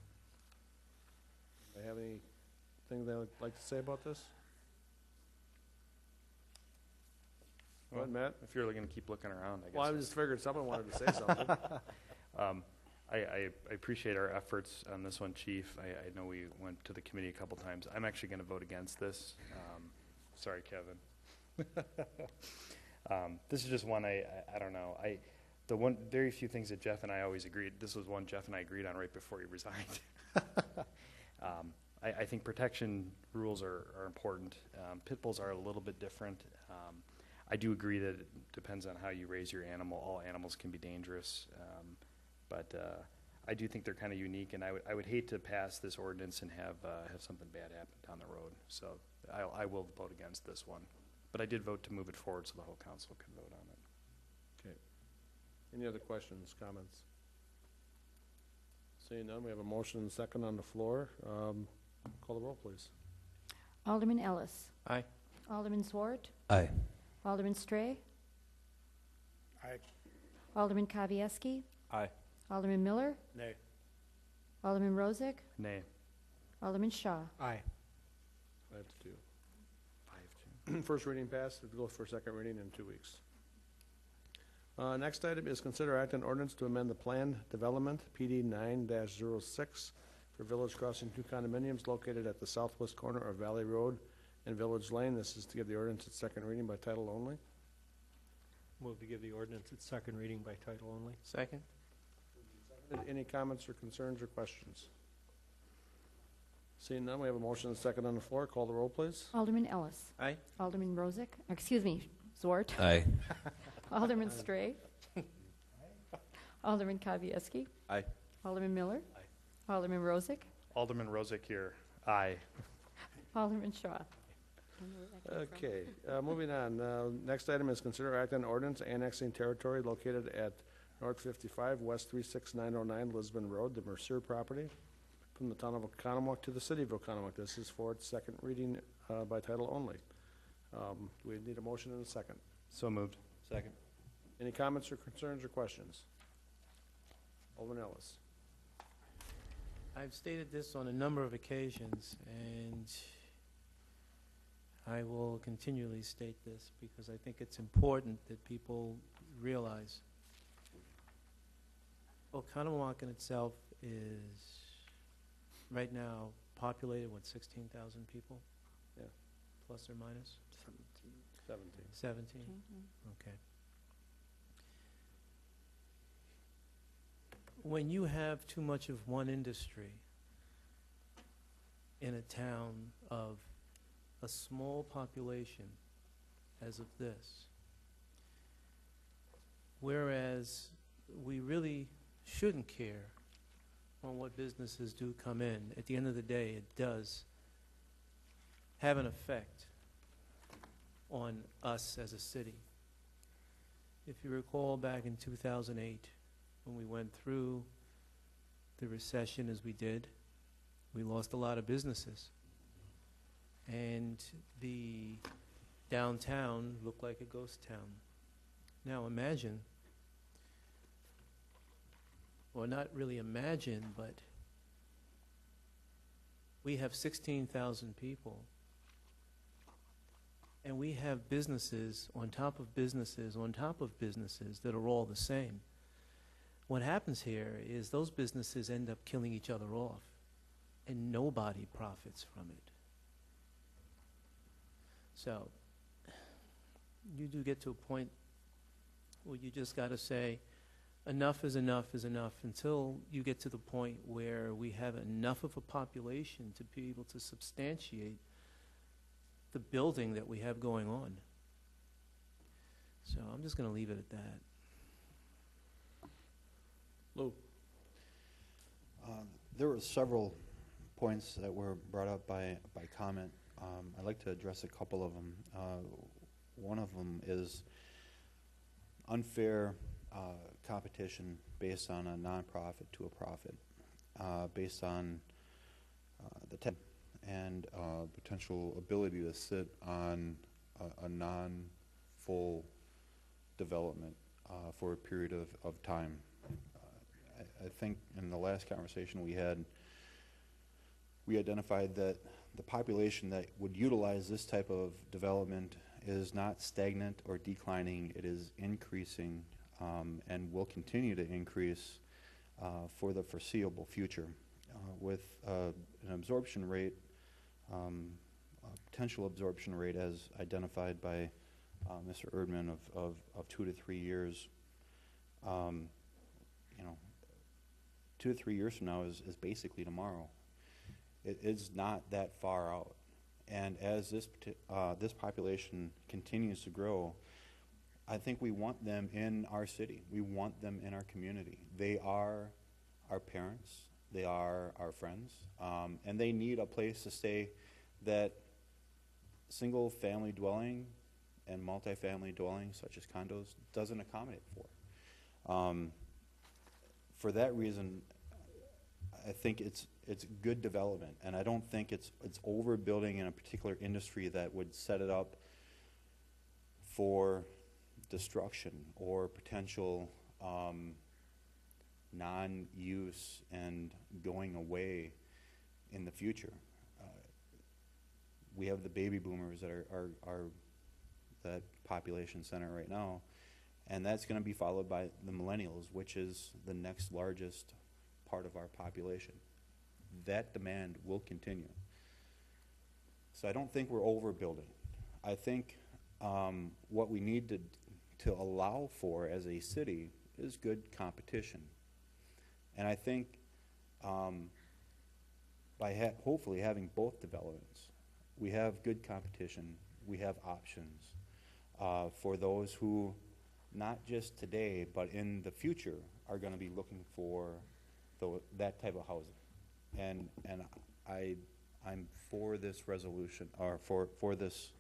Do they have anything they would like to say about this? Go ahead, Matt. If you're going to keep looking around, I guess. Well, I just figured someone wanted to say something. I appreciate our efforts on this one, Chief. I know we went to the committee a couple times. I'm actually going to vote against this. Sorry, Kevin. This is just one I don't know. The one very few things that Jeff and I always agreed. This was one Jeff and I agreed on right before he resigned. I think protection rules are important. Pit bulls are a little bit different. I do agree that it depends on how you raise your animal. All animals can be dangerous, but I do think they're kind of unique. And I would hate to pass this ordinance and have something bad happen down the road. So I will vote against this one. But I did vote to move it forward so the whole council could vote on it. Okay. Any other questions, comments? Seeing none, we have a motion and a second on the floor. Call the roll, please. Alderman Ellis. Aye. Alderman Swart. Aye. Alderman Stray. Aye. Alderman Kavieski. Aye. Alderman Miller. Nay. Alderman Rozak. Nay. Alderman Shaw. Aye. 5-2. 5-2. First reading passed. We'll go for second reading in 2 weeks. Next item is consider act on ordinance to amend the planned development, PD 9-06, for Village Crossing 2 condominiums located at the southwest corner of Valley Road and Village Lane. This is to give the ordinance its second reading by title only. Move to give the ordinance its second reading by title only. Second. Any comments or concerns or questions? Seeing none, we have a motion and a second on the floor. Call the roll, please. Alderman Ellis. Aye. Alderman Rozak. Excuse me, Zwart. Aye. Alderman Stray. Alderman Kavieski. Aye. Alderman Miller. Alderman Rozak. Alderman Rozak here. Aye. Alderman Shaw. Okay, moving on. Next item is consider act on ordinance annexing territory located at North 55, West 36909 Lisbon Road, the Mercer property, from the town of Oconomowoc to the city of Oconomowoc. This is for its second reading by title only. We need a motion and a second. So moved. Second. Any comments or concerns or questions? Alderman Ellis. I've stated this on a number of occasions, and I will continually state this because I think it's important that people realize Oconomowoc in itself is right now populated, what, 16,000 people? Yeah. Plus or minus? 17. 17? Okay. When you have too much of one industry in a town of a small population as of this, whereas we really shouldn't care on what businesses do come in, at the end of the day, it does have an effect on us as a city. If you recall back in 2008, when we went through the recession as we did, we lost a lot of businesses. And the downtown looked like a ghost town. Now imagine, or not really imagine, but we have 16,000 people, and we have businesses on top of businesses on top of businesses that are all the same. What happens here is those businesses end up killing each other off, and nobody profits from it. So you do get to a point where you just got to say, enough is enough is enough, until you get to the point where we have enough of a population to be able to substantiate the building that we have going on. So I'm just going to leave it at that. Lou? There were several points that were brought up by comment. I'd like to address a couple of them. One of them is unfair competition based on a nonprofit to a profit, based on the and potential ability to sit on a non-full development for a period of time. I think in the last conversation we had, we identified that the population that would utilize this type of development is not stagnant or declining. It is increasing and will continue to increase for the foreseeable future with an absorption rate, a potential absorption rate as identified by Mr. Erdman of 2 to 3 years. You know, 2 to 3 years from now is basically tomorrow. It is not that far out. And as this population continues to grow, I think we want them in our city. We want them in our community. They are our parents. They are our friends. And they need a place to stay that single-family dwelling and multifamily dwellings, such as condos, doesn't accommodate for. For that reason, I think it's good development, and I don't think it's overbuilding in a particular industry that would set it up for destruction or potential non-use and going away in the future. We have the baby boomers that are that population center right now, and that's going to be followed by the millennials, which is the next largest part of our population. That demand will continue. So I don't think we're overbuilding. I think what we need to allow for as a city is good competition. And I think by hopefully having both developments, we have good competition, we have options for those who, not just today, but in the future, are going to be looking for that type of housing. And I'm for this resolution, or for this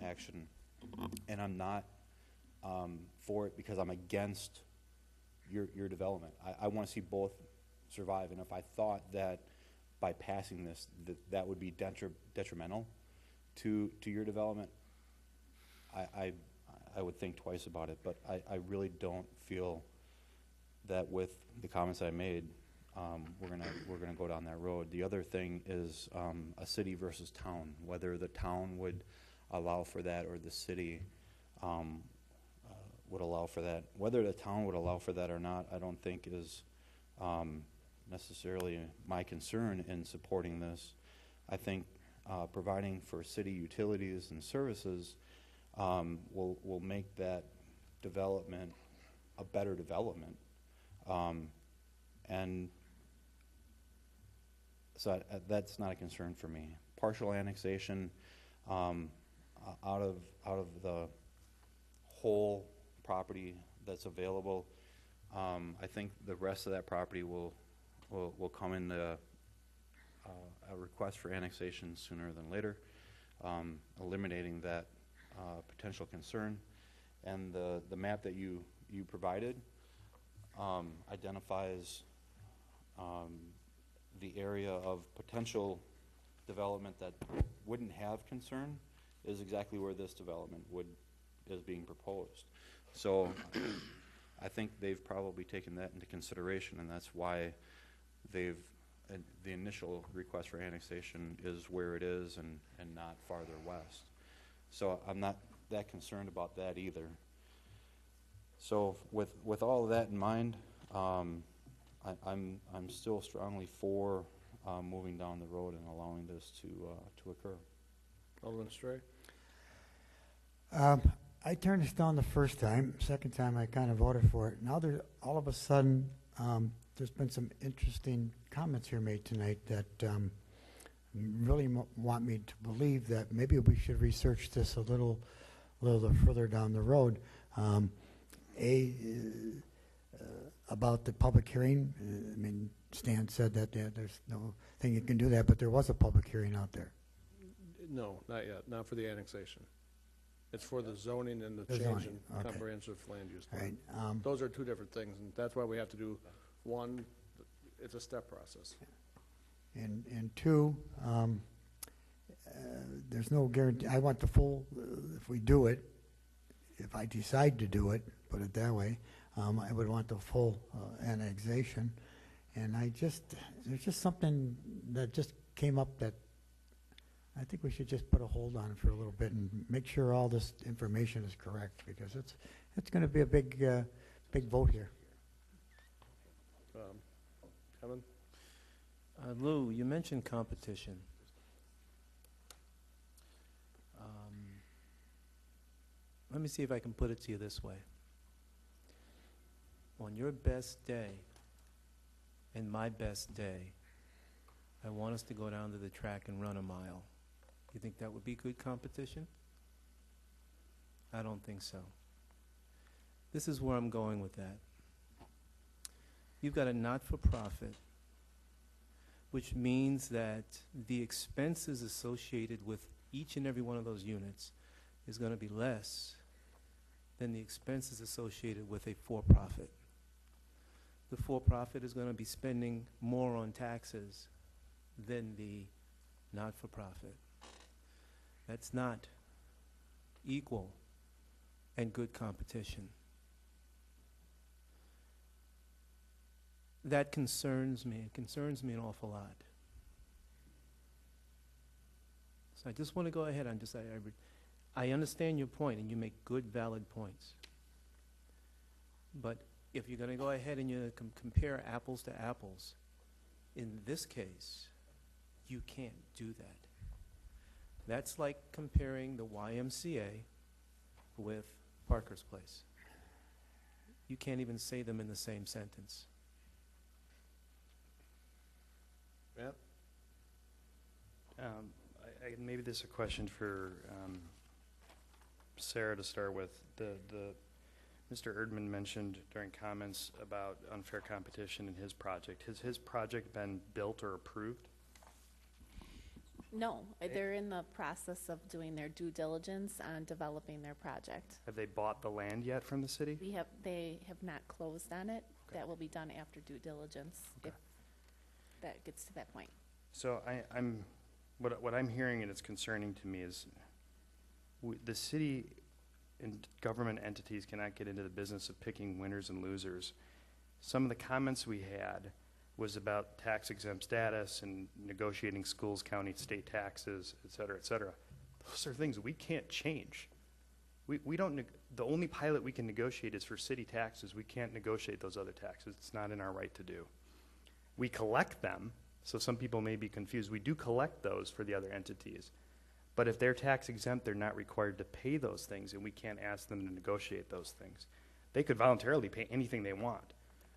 action, and I'm not for it because I'm against your development. I want to see both survive, and if I thought that by passing this that would be detrimental to your development, I would think twice about it. But I really don't feel that with the comments I made, we're gonna go down that road. The other thing is a city versus town. Whether the town would allow for that or the city would allow for that. Whether the town would allow for that or not, I don't think is necessarily my concern in supporting this. I think providing for city utilities and services will make that development a better development. And so that's not a concern for me. Partial annexation out of the whole property that's available, I think the rest of that property will come in a request for annexation sooner than later, eliminating that potential concern. And the map that you provided identifies the area of potential development that wouldn't have concern is exactly where this development is being proposed. So I think they've probably taken that into consideration, and that's why they've, the initial request for annexation is where it is and not farther west. So I'm not that concerned about that either. So with all of that in mind, I'm still strongly for moving down the road and allowing this to occur. Alderman Stray? I turned this down the first time. Second time, I kind of voted for it. Now, all of a sudden, there's been some interesting comments here made tonight that really want me to believe that maybe we should research this a little further down the road. About the public hearing, I mean, Stan said that there's no thing you can do that, but there was a public hearing out there. No, not yet, not for the annexation. It's for the zoning and the The change zoning, in okay. comprehensive land use plan. Right, Those are two different things, and that's why we have to do one, it's a step process. And two, there's no guarantee. I want the full, if we do it, if I decide to do it, put it that way, I would want the full annexation. And there's just something that just came up that I think we should just put a hold on it for a little bit and make sure all this information is correct, because it's going to be a big vote here. Kevin? Lou, you mentioned competition. Let me see if I can put it to you this way. On your best day and my best day, I want us to go down to the track and run a mile. You think that would be good competition? I don't think so. This is where I'm going with that. You've got a not-for-profit, which means that the expenses associated with each and every one of those units is going to be less than the expenses associated with a for-profit. The for-profit is going to be spending more on taxes than the not-for-profit. That's not equal and good competition. That concerns me. It concerns me an awful lot. So I just want to go ahead and just I understand your point, and you make good, valid points. But if you're going to go ahead and you compare apples to apples, in this case, you can't do that. That's like comparing the YMCA with Parker's Place. You can't even say them in the same sentence. Matt? Maybe this is a question for Sarah to start with. Mr. Erdman mentioned during comments about unfair competition in his project. Has his project been built or approved? No, they're in the process of doing their due diligence on developing their project. Have they bought the land yet from the city? They have not closed on it. Okay. That will be done after due diligence, Okay. if that gets to that point. So what I'm hearing, and it's concerning to me, is the city and government entities cannot get into the business of picking winners and losers. Some of the comments we had was about tax exempt status and negotiating schools, county, state taxes, et cetera, et cetera. Those are things we can't change. We don't, the only pilot we can negotiate is for city taxes. We can't negotiate those other taxes. It's not in our right to do. We collect them, so some people may be confused. We do collect those for the other entities. But if they're tax exempt, they're not required to pay those things, and we can't ask them to negotiate those things. They could voluntarily pay anything they want.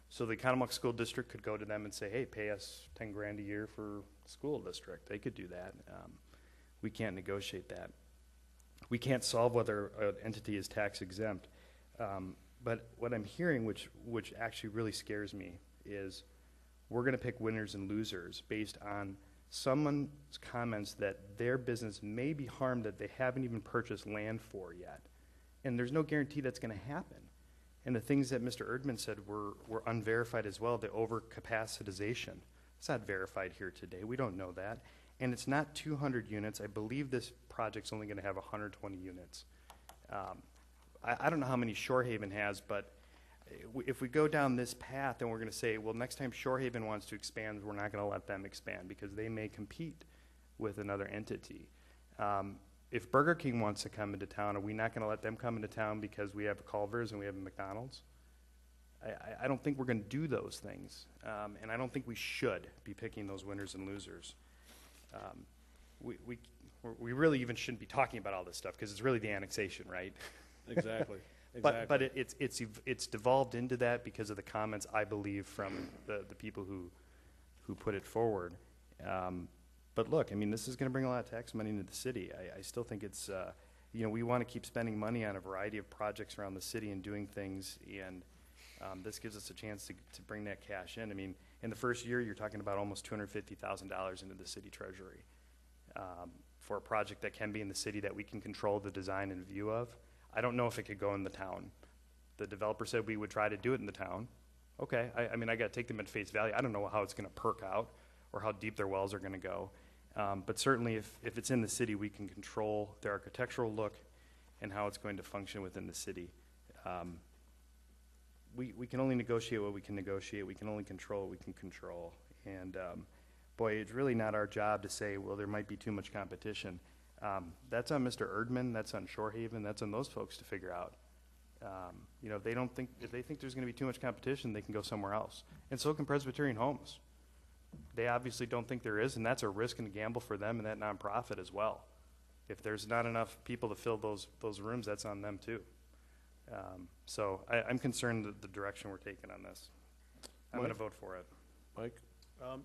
So the Economowoc School District could go to them and say, hey, pay us 10 grand a year for school district. They could do that. We can't negotiate that. We can't solve whether an entity is tax exempt. But what I'm hearing, which actually really scares me, is we're going to pick winners and losers based on someone's comments that their business may be harmed that they haven't even purchased land for yet. And there's no guarantee that's going to happen. And the things that Mr. Erdman said were unverified as well, the overcapacitization. It's not verified here today. We don't know that. And it's not 200 units. I believe this project's only going to have 120 units. I don't know how many Shorehaven has, but if we go down this path and we're going to say, well, next time Shorehaven wants to expand, we're not going to let them expand because they may compete with another entity. If Burger King wants to come into town, are we not going to let them come into town because we have a Culver's and we have a McDonald's? I don't think we're going to do those things, and I don't think we should be picking those winners and losers. We really even shouldn't be talking about all this stuff because it's really the annexation, right? Exactly. But it's devolved into that because of the comments, I believe, from the people who put it forward. But look, I mean, this is going to bring a lot of tax money into the city. I still think it's, we want to keep spending money on a variety of projects around the city and doing things, and this gives us a chance to bring that cash in. I mean, in the first year, you're talking about almost $250,000 into the city treasury for a project that can be in the city that we can control the design and view of. I don't know if it could go in the town. The developer said we would try to do it in the town. Okay, I mean, I got to take them at face value. I don't know how it's going to perk out or how deep their wells are going to go. But certainly if it's in the city, we can control the architectural look and how it's going to function within the city. We can only negotiate what we can negotiate. We can only control what we can control. And boy, it's really not our job to say, well, there might be too much competition. That's on Mr. Erdman, that's on Shorehaven, that's on those folks to figure out. If they think there's going to be too much competition, they can go somewhere else. And so can Presbyterian Homes. They obviously don't think there is, and that's a risk and a gamble for them and that nonprofit as well. If there's not enough people to fill those rooms, that's on them too. So I'm concerned that the direction we're taking on this. I'm going to vote for it. Mike?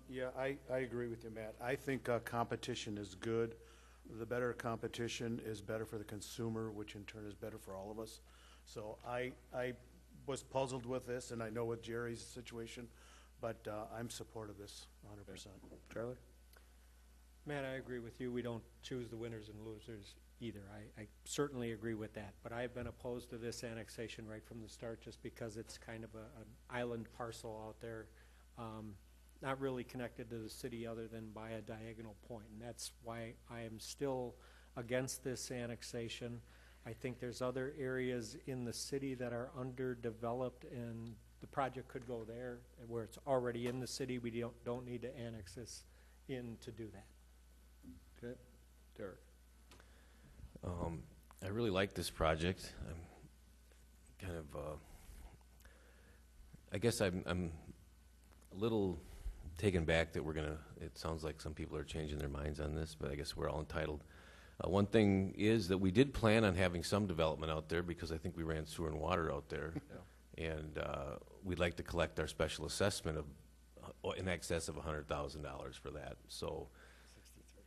Yeah, I agree with you, Matt. I think competition is good. The better competition is better for the consumer, which in turn is better for all of us. So I was puzzled with this, and I know with Jerry's situation, but I'm supportive of this 100%. Charlie? Matt, I agree with you. We don't choose the winners and losers either. I certainly agree with that. But I've been opposed to this annexation right from the start just because it's kind of an island parcel out there, not really connected to the city other than by a diagonal point. And that's why I am still against this annexation. I think there's other areas in the city that are underdeveloped, and the project could go there where it's already in the city. We don't need to annex this in to do that. Okay. Derek? I really like this project. I'm kind of, I guess I'm a little taken back that it sounds like some people are changing their minds on this, but I guess we're all entitled. One thing is that we did plan on having some development out there because I think we ran sewer and water out there. Yeah. And we'd like to collect our special assessment of in excess of $100,000 for that. So, 63.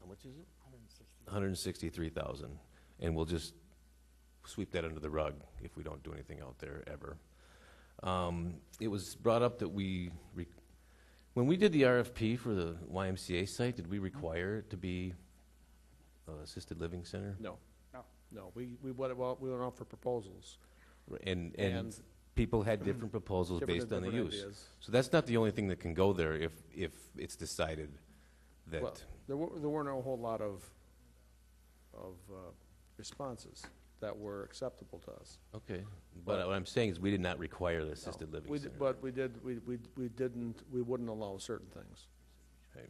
How much is it? 163,000, and we'll just sweep that under the rug if we don't do anything out there ever. It was brought up that when we did the RFP for the YMCA site, did we require it to be assisted living center? No. We went out for proposals. And people had different proposals different based on the use. ideas. So that's not the only thing that can go there if it's decided that. Well, there weren't a whole lot of responses that were acceptable to us. Okay, but what I'm saying is we did not require the assisted living center. But we wouldn't allow certain things. Right.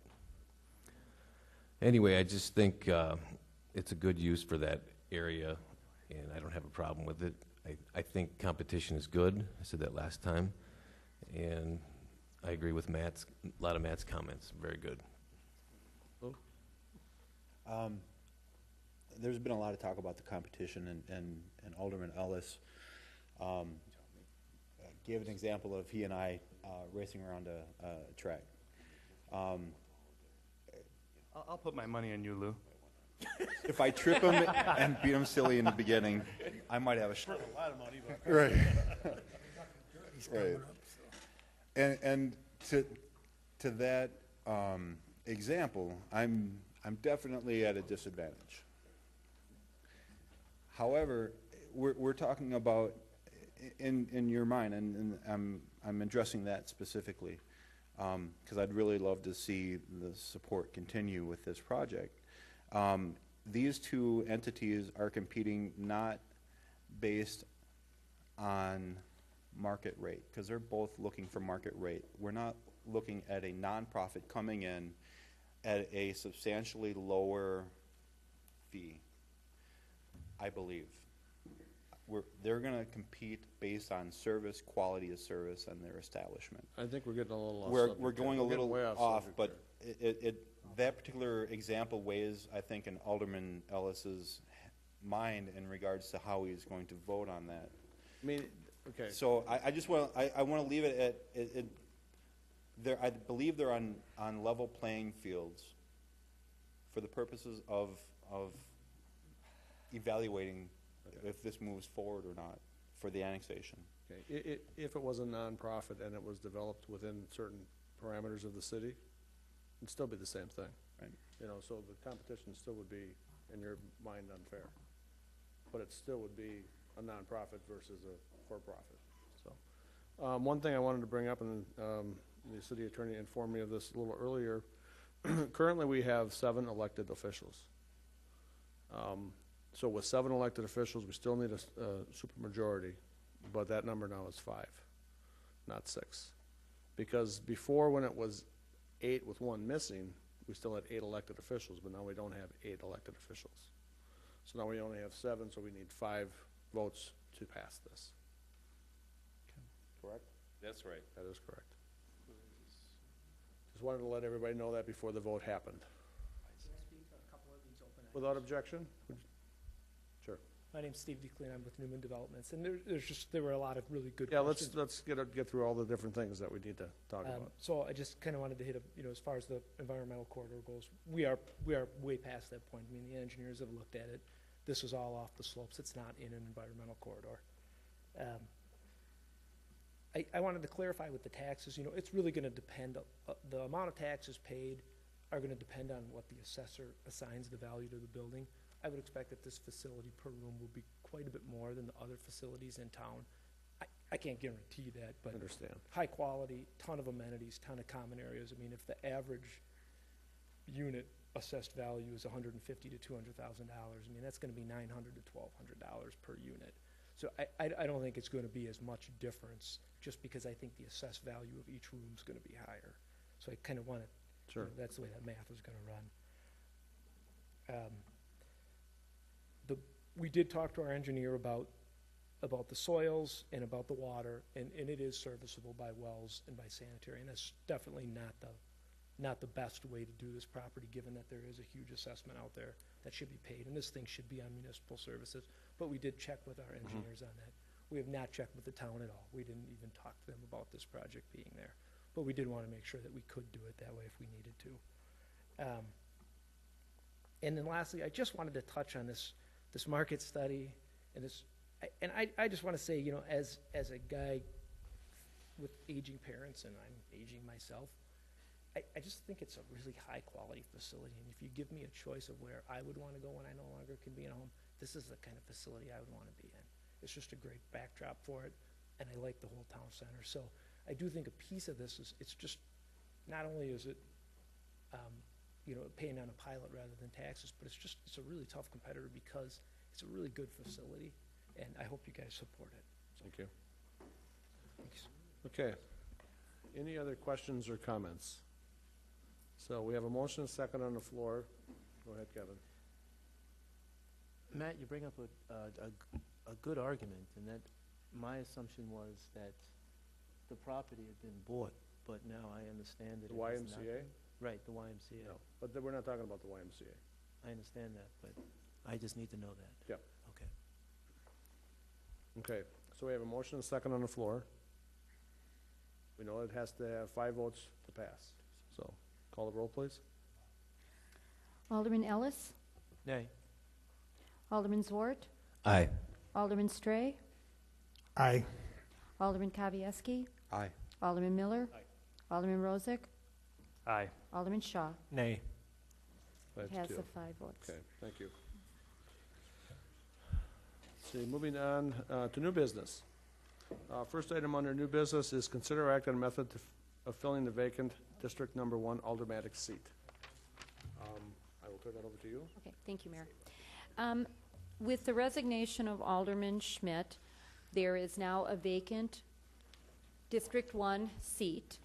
Anyway, I just think it's a good use for that area, and I don't have a problem with it. I think competition is good. I said that last time, and I agree with a lot of Matt's comments. Very good. There's been a lot of talk about the competition, and Alderman Ellis gave an example of he and I racing around a track. I'll put my money on you, Lou. If I trip him and beat him silly in the beginning, I might have a shot. A lot of money, but Right. Right. And to that example, I'm definitely at a disadvantage. However, we're talking about in your mind, and I'm addressing that specifically because I'd really love to see the support continue with this project. These two entities are competing not based on market rate, because they're both looking for market rate. We're not looking at a nonprofit coming in at a substantially lower fee, I believe. They're going to compete based on service, quality of service, and their establishment. I think we're getting a little off We're subject going here. a little way off, subject but here. that particular example weighs, I think, in Alderman Ellis's mind in regards to how he's going to vote on that. I mean, okay. So I just want, I want to leave it at, I believe they're on level playing fields for the purposes of evaluating if this moves forward or not for the annexation. Okay. If it was a nonprofit and it was developed within certain parameters of the city, it'd still be the same thing. Right. You know, so the competition still would be, in your mind, unfair. But it still would be a nonprofit versus a for-profit. So, one thing I wanted to bring up, and the city attorney informed me of this a little earlier. Currently, we have 7 elected officials. So with 7 elected officials, we still need a supermajority, but that number now is 5, not 6. Because before, when it was 8 with 1 missing, we still had 8 elected officials, but now we don't have 8 elected officials. So now we only have 7, so we need 5 votes to pass this. Correct? That's right. That is correct. Just wanted to let everybody know that before the vote happened. Without objection? Sure. My name's Steve DeClean. I'm with Newman Developments, and there were a lot of really good Yeah, questions. let's get through all the different things that we need to talk about. So I just kind of wanted to hit as far as the environmental corridor goes, we are way past that point. I mean, the engineers have looked at it. This is all off the slopes. It's not in an environmental corridor. I wanted to clarify with the taxes. It's really going to depend. The amount of taxes paid are going to depend on what the assessor assigns the value to the building. I would expect that this facility per room will be quite a bit more than the other facilities in town. I can't guarantee that, but understand. High quality, ton of amenities, ton of common areas. I mean, if the average unit assessed value is $150,000 to $200,000, I mean, that's going to be $900 to $1,200 per unit. So I don't think it's going to be as much difference, just because I think the assessed value of each room is going to be higher. So I kind of want to, sure, that's the way that math is going to run. We did talk to our engineer about the soils and about the water, and it is serviceable by wells and by sanitary, and that's definitely not the best way to do this property, given that there is a huge assessment out there that should be paid, and this thing should be on municipal services. But we did check with our engineers on that. We have not checked with the town at all. We didn't even talk to them about this project being there. But we did want to make sure that we could do it that way if we needed to. And then lastly, I just wanted to touch on this market study, and I just want to say, as a guy with aging parents, and I'm aging myself, I just think it's a really high quality facility, and if you give me a choice of where I would want to go when I no longer can be at home, this is the kind of facility I would want to be in. It's just a great backdrop for it, and I like the whole town center. So I do think a piece of this is, it's just, not only is it paying on a pilot rather than taxes, but it's a really tough competitor because it's a really good facility, and I hope you guys support it. Thank you. Thanks. Okay. Any other questions or comments? So we have a motion and a second on the floor. Go ahead, Kevin. Matt, you bring up a good argument, and that my assumption was that the property had been bought, but now I understand that The it has not YMCA? been. Right, the YMCA. No, but we're not talking about the YMCA. I understand that, but I just need to know that. Yep. Okay. Okay, so we have a motion and a second on the floor. We know it has to have 5 votes to pass. So call the roll, please. Alderman Ellis? Nay. Alderman Zwart? Aye. Alderman Stray? Aye. Alderman Kavieski? Aye. Alderman Miller? Aye. Alderman Rozak? Aye. Alderman Shaw? Nay. It 5 has to 2. the 5 votes. Okay, thank you. See, moving on to new business. First item under new business is consider act on method of filling the vacant District Number 1 aldermanic seat. I will turn that over to you. Okay, thank you, Mayor. With the resignation of Alderman Schmidt, there is now a vacant District 1 seat.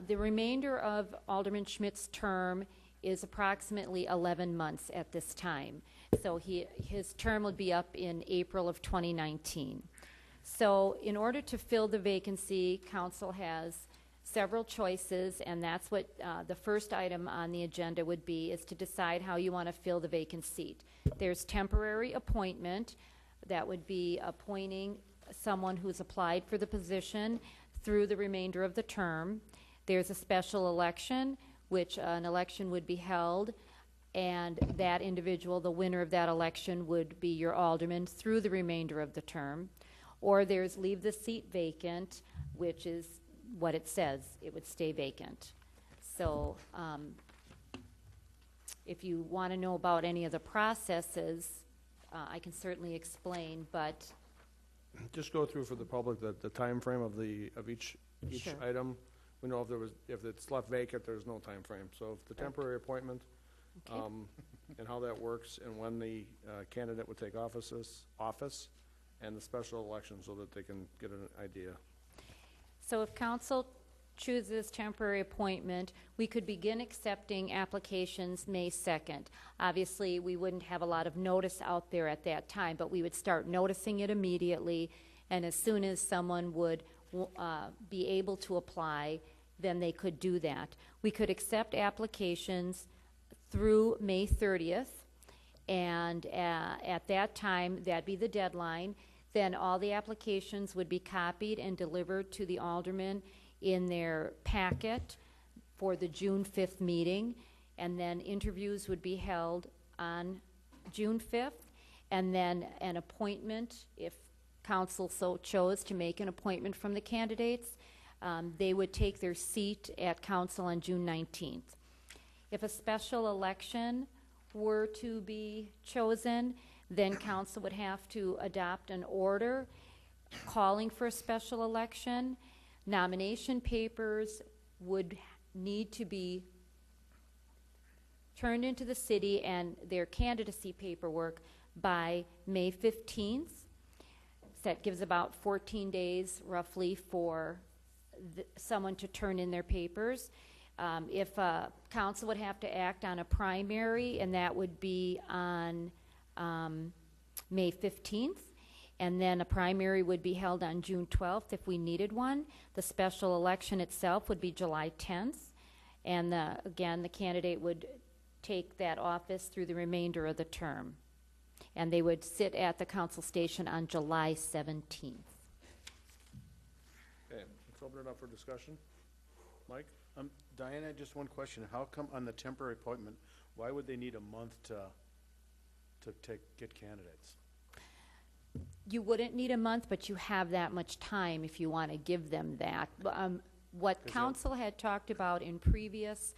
The remainder of Alderman Schmidt's term is approximately 11 months at this time. So his term would be up in April of 2019. So in order to fill the vacancy, council has several choices, and that's what the first item on the agenda would be, is to decide how you want to fill the vacant seat. There's temporary appointment. That would be appointing someone who's applied for the position through the remainder of the term. There's a special election, which an election would be held, and that individual, the winner of that election, would be your alderman through the remainder of the term. Or there's leave the seat vacant, which is what it says. It would stay vacant. So if you want to know about any of the processes, I can certainly explain, but Just go through for the public the timeframe of each Sure. item. We know if it's left vacant, there's no time frame. So if the temporary appointment, Okay. and how that works, and when the candidate would take office, and the special election, so that they can get an idea. So if council chooses temporary appointment, we could begin accepting applications May 2nd. Obviously, we wouldn't have a lot of notice out there at that time, but we would start noticing it immediately, and as soon as someone would be able to apply, then they could do that. We could accept applications through May 30th, and at that time, that'd be the deadline. Then all the applications would be copied and delivered to the aldermen in their packet for the June 5th meeting, and then interviews would be held on June 5th, and then an appointment, if council so chose to make an appointment from the candidates, they would take their seat at council on June 19th. If a special election were to be chosen, then council would have to adopt an order calling for a special election. Nomination papers would need to be turned into the city and their candidacy paperwork by May 15th. So that gives about 14 days roughly for someone to turn in their papers. If council would have to act on a primary, and that would be on May 15th, and then a primary would be held on June 12th if we needed one. The special election itself would be July 10th, and again, the candidate would take that office through the remainder of the term, and they would sit at the council station on July 17th. Okay, let's open it up for discussion. Mike? Diana, just one question. How come on the temporary appointment, why would they need a month to get candidates? You wouldn't need a month, but you have that much time if you want to give them that. What council had talked about in previous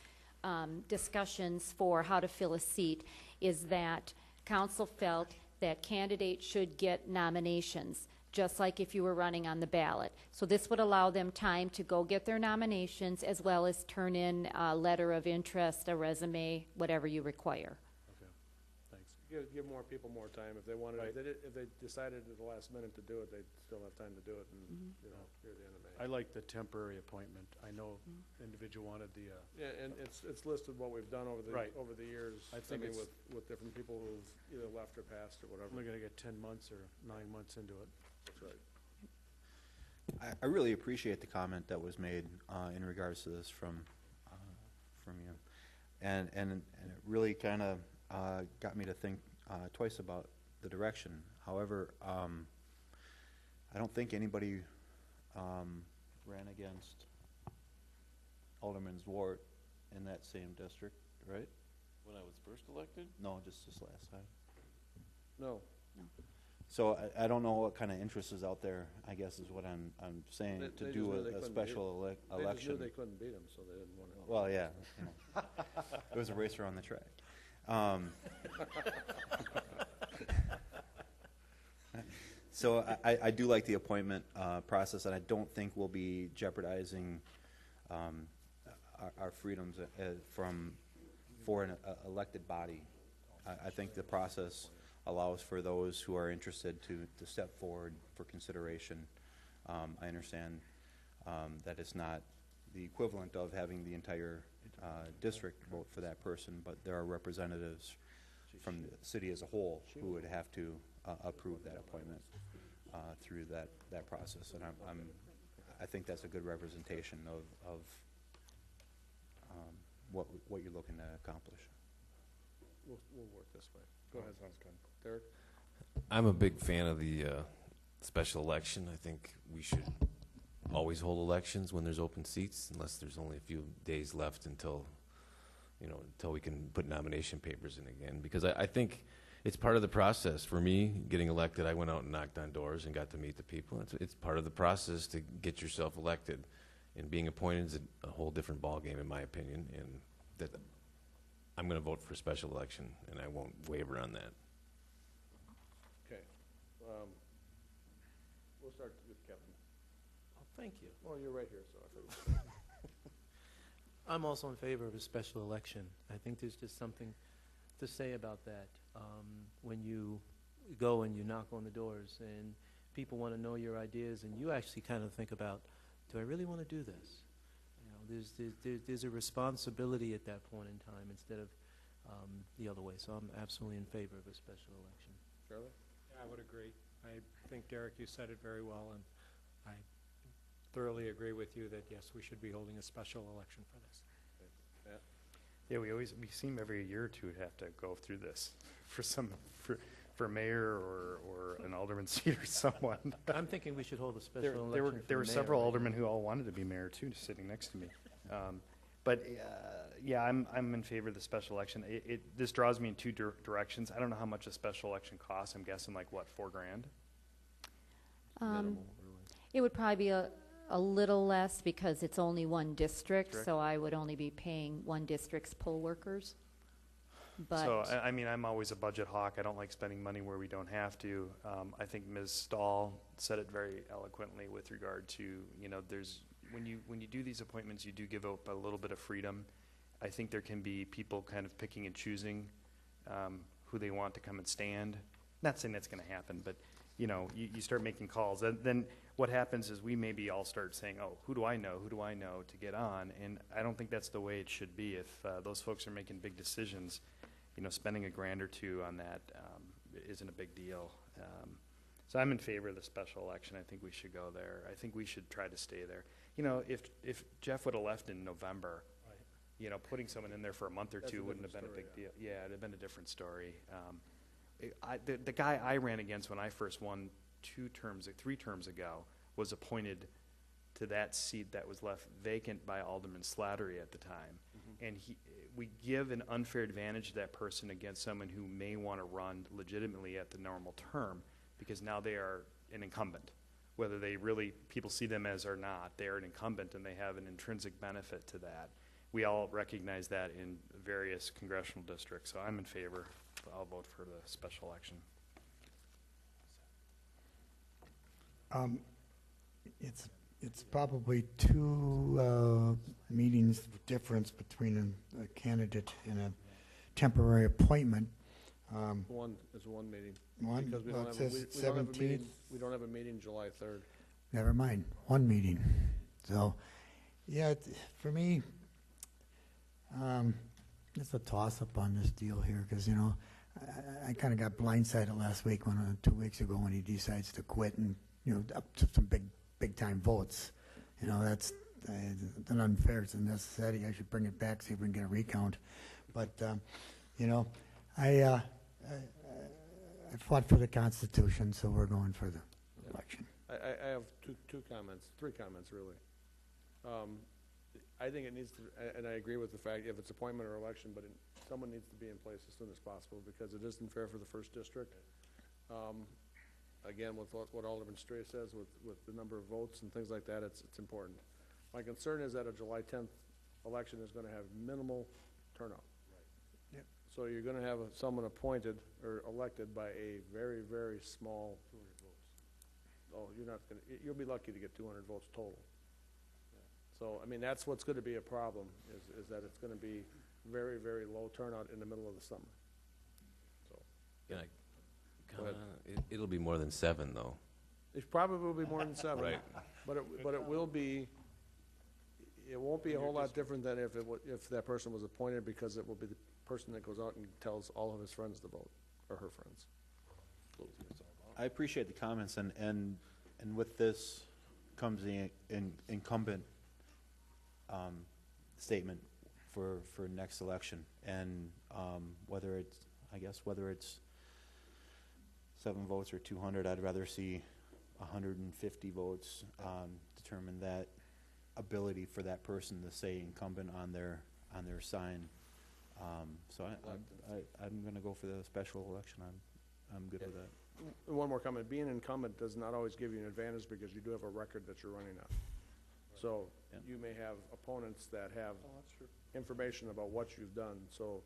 discussions for how to fill a seat is that council felt that candidates should get nominations, just like if you were running on the ballot. So this would allow them time to go get their nominations, as well as turn in a letter of interest, a resume, whatever you require. Okay, thanks. Give more people more time. If they wanted, if they decided at the last minute to do it, they'd still have time to do it, and, you know, near the end of May. I like the temporary appointment. I know individual wanted the, Yeah, and it's listed what we've done over Right. the years. I think mean, it's- with different people who've either left or passed or whatever. we're gonna get 10 months or 9 months into it. That's right. I really appreciate the comment that was made in regards to this from you, and it really kind of got me to think twice about the direction. However, I don't think anybody ran against Alderman Zwart in that same district, right? When I was first elected? No, just this last time. No. So I don't know what kind of interest is out there, I guess is what I'm saying, They to just do knew they a couldn't special They just knew election. they couldn't beat him, so they didn't want to. Well, yeah, you know. It was a race around the track. So I do like the appointment process, and I don't think we'll be jeopardizing our freedoms for an elected body. I think the process allows for those who are interested to step forward for consideration. I understand that it's not the equivalent of having the entire district vote for that person, but there are representatives from the city as a whole who would have to approve that appointment through that process. And I think that's a good representation of what you're looking to accomplish. We'll work this way. Go ahead, sounds good. Derek? I'm a big fan of the special election. I think we should always hold elections when there's open seats, unless there's only a few days left until we can put nomination papers in again. Because I think it's part of the process. For me, getting elected, I went out and knocked on doors and got to meet the people. It's part of the process to get yourself elected. And being appointed is a whole different ballgame, in my opinion. And that I'm going to vote for a special election, and I won't waver on that. Okay. We'll start with Kevin. Oh, thank you. Well, you're right here, so I think. I'm also in favor of a special election. I think there's just something to say about that. When you go and you knock on the doors and people want to know your ideas, and you actually kind of think about, do I really want to do this? There's a responsibility at that point in time instead of the other way. So I'm absolutely in favor of a special election. Charlie? Yeah, I would agree. I think, Derek, you said it very well, and I thoroughly agree with you that, yes, we should be holding a special election for this. Matt? Yeah, we seem every year or two to have to go through this for mayor or an alderman seat or someone. I'm thinking we should hold a special There election. were several aldermen who all wanted to be mayor too, sitting next to me. But yeah, I'm in favor of the special election. This draws me in two directions. I don't know how much a special election costs. I'm guessing like what, $4,000? It would probably be a little less because it's only one district, Correct. so I would only be paying one district's poll workers. But So, I mean, I'm always a budget hawk. I don't like spending money where we don't have to. I think Ms. Stahl said it very eloquently with regard to, there's, when you do these appointments, you do give up a little bit of freedom. I think there can be people kind of picking and choosing who they want to come and stand. Not saying that's going to happen, but, you start making calls. And then what happens is we maybe all start saying, oh, who do I know to get on? And I don't think that's the way it should be. If those folks are making big decisions, spending $1,000 or $2,000 on that isn't a big deal. So I'm in favor of the special election. I think we should go there. I think we should try to stay there. If Jeff would have left in November, putting someone in there for a month or That's two a wouldn't have been different a big deal. Yeah, it'd have been a different story. The guy I ran against when I first won 3 terms ago was appointed to that seat that was left vacant by Alderman Slattery at the time. And we give an unfair advantage to that person against someone who may want to run legitimately at the normal term, because now they are an incumbent. Whether people see them as or not, they are an incumbent and they have an intrinsic benefit to that. We all recognize that in various congressional districts, so I'm in favor. I'll vote for the special election. It's probably 2 meetings difference between a candidate and a temporary appointment. It's one meeting. One? Because we Well, don't it have, says we don't have a meeting, 17th. we don't have a meeting July 3rd. Never mind, 1 meeting. So, yeah, for me, it's a toss-up on this deal here, because, I kind of got blindsided last week 2 weeks ago when he decides to quit and, up to some big-time votes. That's an unfair, it's a necessity. I should bring it back, see if we can get a recount. But, I fought for the Constitution, so we're going for the election. I have three comments, really. I think it needs to, and I agree with the fact, if it's appointment or election, but someone needs to be in place as soon as possible, because it isn't fair for the first district. Again, with what Alderman Stray says, with the number of votes and things like that, it's important. My concern is that a July 10th election is going to have minimal turnout. Yep. So you're going to have someone appointed or elected by a very, very small 200 votes. Oh, you'll be lucky to get 200 votes total. So, I mean, that's what's going to be a problem, is that it's going to be very, very low turnout in the middle of the summer. So. Go ahead. It'll be more than 7, though. It probably will be more than 7. Right. But it will be, it won't be a whole lot different than if that person was appointed, because it will be the person that goes out and tells all of his friends to vote, or her friends. I appreciate the comments, and with this comes the incumbent statement for next election, and whether it's 7 votes or 200, I'd rather see 150 votes determine that ability for that person to say incumbent on their sign. So I'm going to go for the special election. I'm good with that. One more comment, being incumbent does not always give you an advantage, because you do have a record that you're running on. So you may have opponents that have information about what you've done, so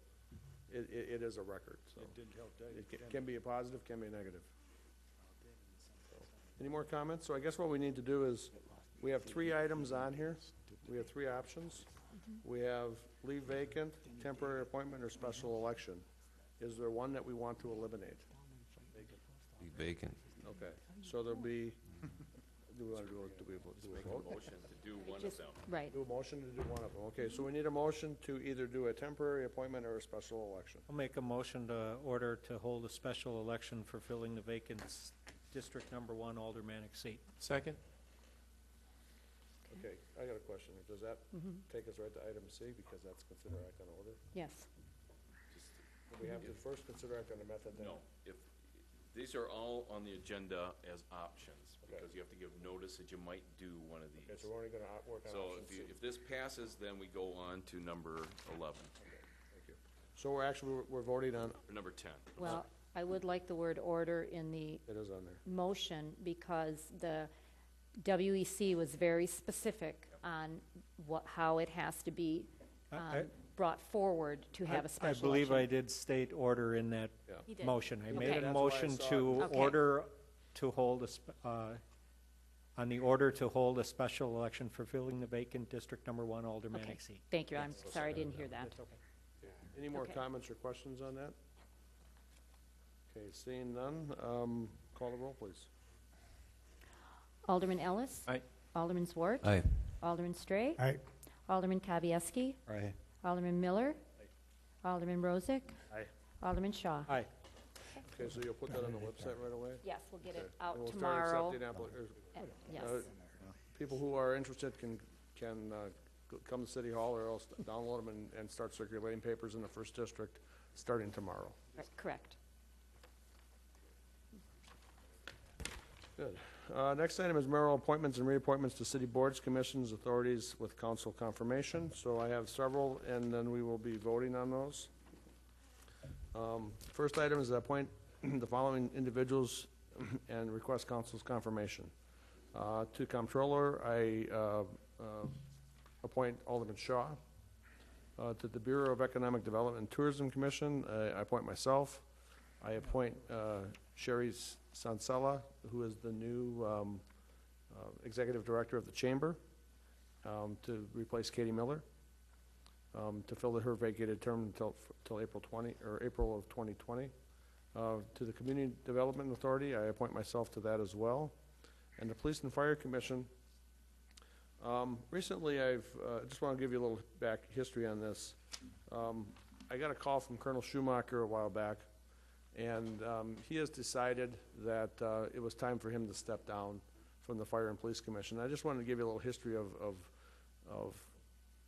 it is a record. So It didn't help that. it can be a positive, can be a negative. So, any more comments? So I guess what we need to do is, we have 3 items on here. We have 3 options. We have leave vacant, temporary appointment, or special election. Is there one that we want to eliminate? Be vacant. Okay, so there'll be, do we want to do a vote? Motion to do one of Just- them. Right. Do a motion to do one of them. Okay, so we need a motion to either do a temporary appointment or a special election. I'll make a motion to order to hold a special election for filling the vacant District Number 1 aldermanic seat. Second? Okay, I got a question. Does that take us right to item C, because that's consider act on order? Yes. We have to first consider act on the method, then? No, if, these are all on the agenda as options, because you have to give notice that you might do one of these. Okay, so we're only gonna work on So option C. if this passes, then we go on to number 11, Thank you. So we're voting on, or number 10. Well, I would like the word order in the it is on there. motion, because the WEC was very specific on how it has to be brought forward to have a special I believe I election. did state order in that Yeah. You did. motion. I Okay. made That's a why I motion saw to it. Okay. order to hold on the order to hold a special election for filling the vacant District Number 1 Okay. aldermanic seat. Thank you, I'm sorry, I didn't hear that. Any more Okay. comments or questions on that? Okay, seeing none, call the roll, please. Alderman Ellis? Aye. Alderman Zwart? Aye. Alderman Straight? Aye. Alderman Kavieski? Aye. Alderman Miller? Alderman Rozak? Aye. Alderman Shaw? Aye. Okay, so you'll put that on the website right away? Yes, we'll get Okay. it out And we'll start tomorrow. accepting Yes. People who are interested can come to City Hall, or else download them and start circulating papers in the first district starting tomorrow. Right, correct. Good. Next item is mayoral appointments and reappointments to city boards, commissions, authorities with council confirmation. So I have several, and then we will be voting on those. First item is to appoint the following individuals and request council's confirmation. To comptroller, I appoint Alderman Shaw. To the Bureau of Economic Development and Tourism Commission, I appoint myself. I appoint Sherry Sansella, who is the new Executive Director of the Chamber, to replace Katie Miller, to fill her vacated term until April of 2020. To the Community Development Authority, I appoint myself to that as well. And the Police and Fire Commission, recently I just want to give you a little back history on this. I got a call from Colonel Schumacher a while back, and he has decided that it was time for him to step down from the Fire and Police Commission. I just wanted to give you a little history of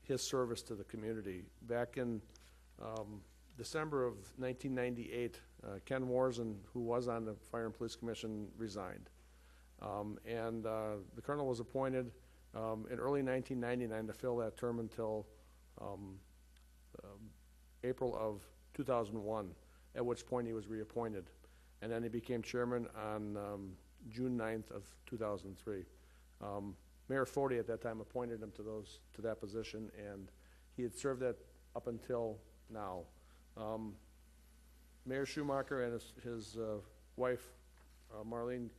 his service to the community. Back in December of 1998, Ken Warzen, who was on the Fire and Police Commission, resigned. And the colonel was appointed in early 1999 to fill that term until April of 2001, at which point he was reappointed. And then he became chairman on June 9th of 2003. Mayor Forty at that time appointed him to that position, and he had served that up until now. Mayor Schumacher and his wife, Marlene,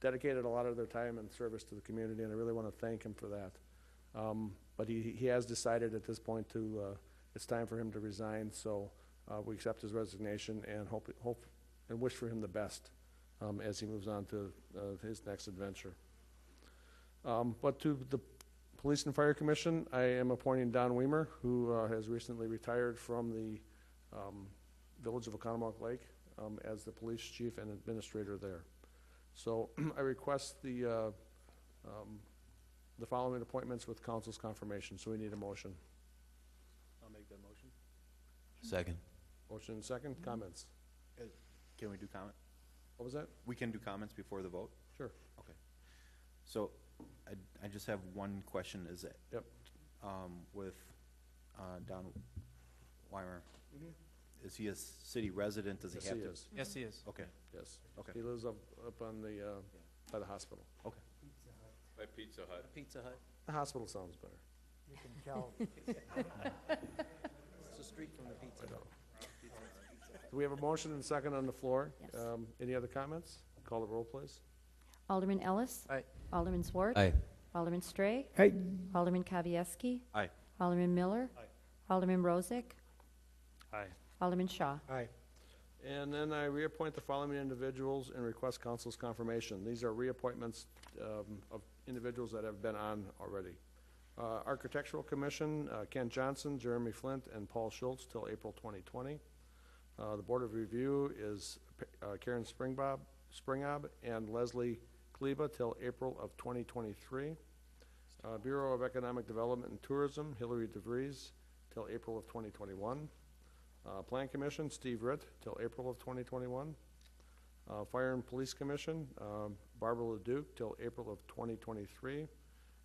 dedicated a lot of their time and service to the community, and I really want to thank him for that. But he has decided at this point to it's time for him to resign, so we accept his resignation and hope and wish for him the best as he moves on to his next adventure. But to the Police and Fire Commission, I am appointing Don Weimer, who has recently retired from the Village of Oconomowoc Lake as the police chief and administrator there. So I request the following appointments with council's confirmation, so we need a motion. I'll make that motion. Second. Motion and second, comments? Can we do comment? What was that? We can do comments before the vote? Sure. Okay. So, I just have one question, is that? Yep. With, Don Weimer, is he a city resident, does he Yes, have he to? is. Yes, he is. Okay, Yes. Okay. He lives up on the, by the hospital. okay. By Pizza Hut. Pizza Hut. The hospital sounds better. You can tell. It's a street from the Pizza Hut. Do we have a motion and second on the floor? Yes. Any other comments? Call the roll, please. Alderman Ellis. Aye. Alderman Swart. Aye. Alderman Stray. Aye. Alderman Kavieski. Aye. Alderman Miller. Aye. Alderman Rozak. Aye. Alderman Shaw. Aye. And then I reappoint the following individuals and request council's confirmation. These are reappointments of individuals that have been on already. Architectural Commission, Ken Johnson, Jeremy Flint, and Paul Schultz till April 2020. The Board of Review is Karen Springob and Leslie Kleba till April of 2023. Bureau of Economic Development and Tourism, Hillary DeVries till April of 2021. Plan Commission, Steve Ritt till April of 2021. Fire and Police Commission, Barbara LeDuc till April of 2023.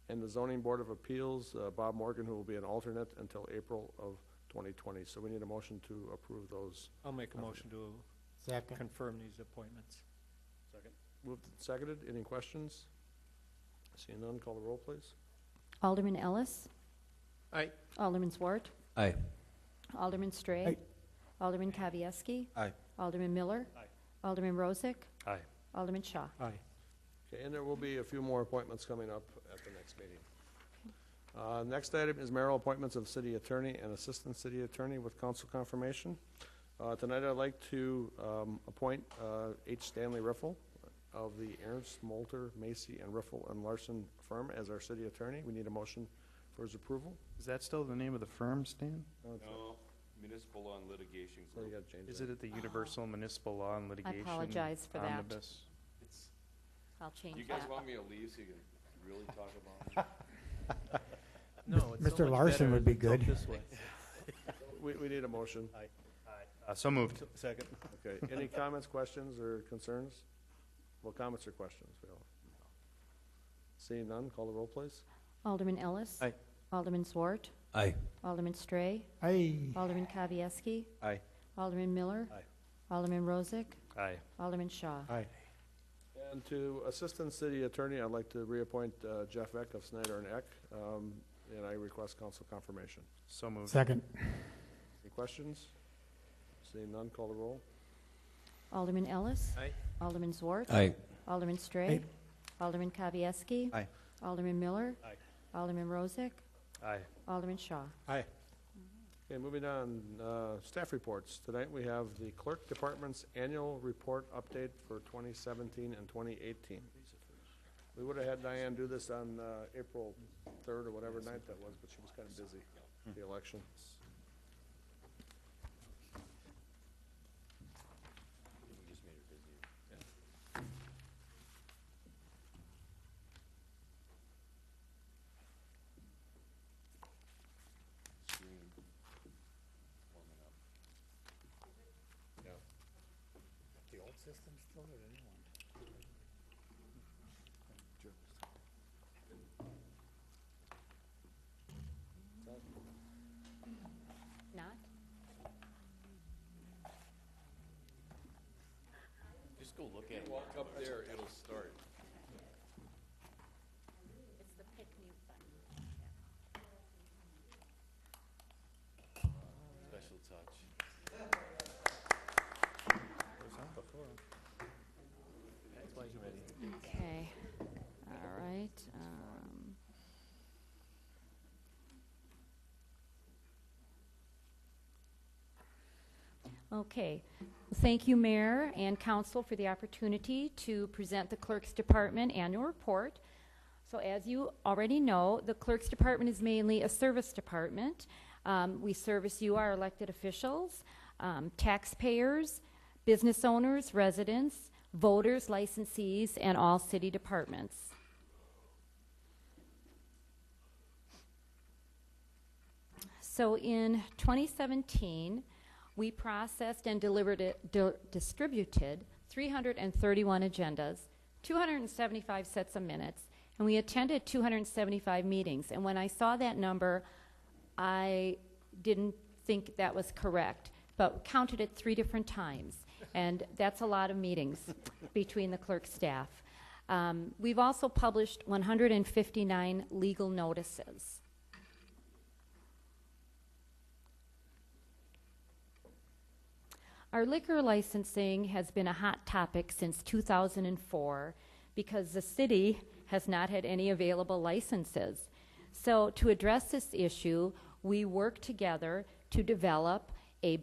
And the Zoning Board of Appeals, Bob Morgan, who will be an alternate until April of 2020. So we need a motion to approve those. I'll make a motion to Second. confirm these appointments. Second. Moved and seconded. Any questions? Seeing none, call the roll, please. Alderman Ellis. Aye. Alderman Swart. Aye. Alderman Stray. Aye. Alderman Kavieski. Aye. Alderman Miller. Aye. Alderman Rozak. Aye. Alderman Shaw. Aye. Okay, and there will be a few more appointments coming up at the next meeting. Next item is mayoral appointments of city attorney and assistant city attorney with council confirmation. Tonight I'd like to appoint H. Stanley Riffle of the Ernst, Molter, Macy, and Riffle and Larson firm as our city attorney. We need a motion for his approval. Is that still the name of the firm, Stan? No, Municipal Law and Litigation So you Group. gotta change Is that. it at the Universal Municipal Law and Litigation apologize for that. Omnibus? It's, I'll change you guys that. want me to leave so you can really talk about it? No, it's so Mr. much Larson better would be if it's up good. this way. We need a motion. So moved. Second. Okay. Any comments, questions, or concerns? Well, comments or questions? Phil? Seeing none, call the roll, please. Alderman Ellis. Aye. Alderman Swart. Aye. Alderman Stray. Aye. Alderman Kavieski. Aye. Alderman Miller. Aye. Alderman Rozak. Aye. Alderman Shaw. Aye. And to Assistant City Attorney, I'd like to reappoint Jeff Eck of Snyder and Eck, and I request council confirmation. So moved. Second. Any questions? Seeing none, call the roll. Alderman Ellis. Aye. Alderman Zwart. Aye. Alderman Stray. Aye. Alderman Kavieski. Aye. Alderman Miller. Aye. Alderman Rozak. Aye. Alderman Shaw. Aye. Okay, moving on, staff reports. Tonight we have the Clerk Department's annual report update for 2017 and 2018. We would have had Diane do this on April 3rd or whatever night that was, but she was kind of busy with the election. The old system still or the new one? Not? Just go look at it. Walk up there, it'll start. It's the pick mute button. Special touch. Okay, all right. Okay. Thank you, Mayor and Council, for the opportunity to present the Clerk's Department annual report. So as you already know, the Clerk's Department is mainly a service department. We service you, our elected officials, taxpayers, business owners, residents, voters, licensees, and all city departments. So in 2017, we processed and distributed 331 agendas, 275 sets of minutes, and we attended 275 meetings. And when I saw that number, I didn't think that was correct, but counted it 3 different times. And that's a lot of meetings between the clerk staff. We've also published 159 legal notices. Our liquor licensing has been a hot topic since 2004 because the city has not had any available licenses. So to address this issue, we worked together to develop a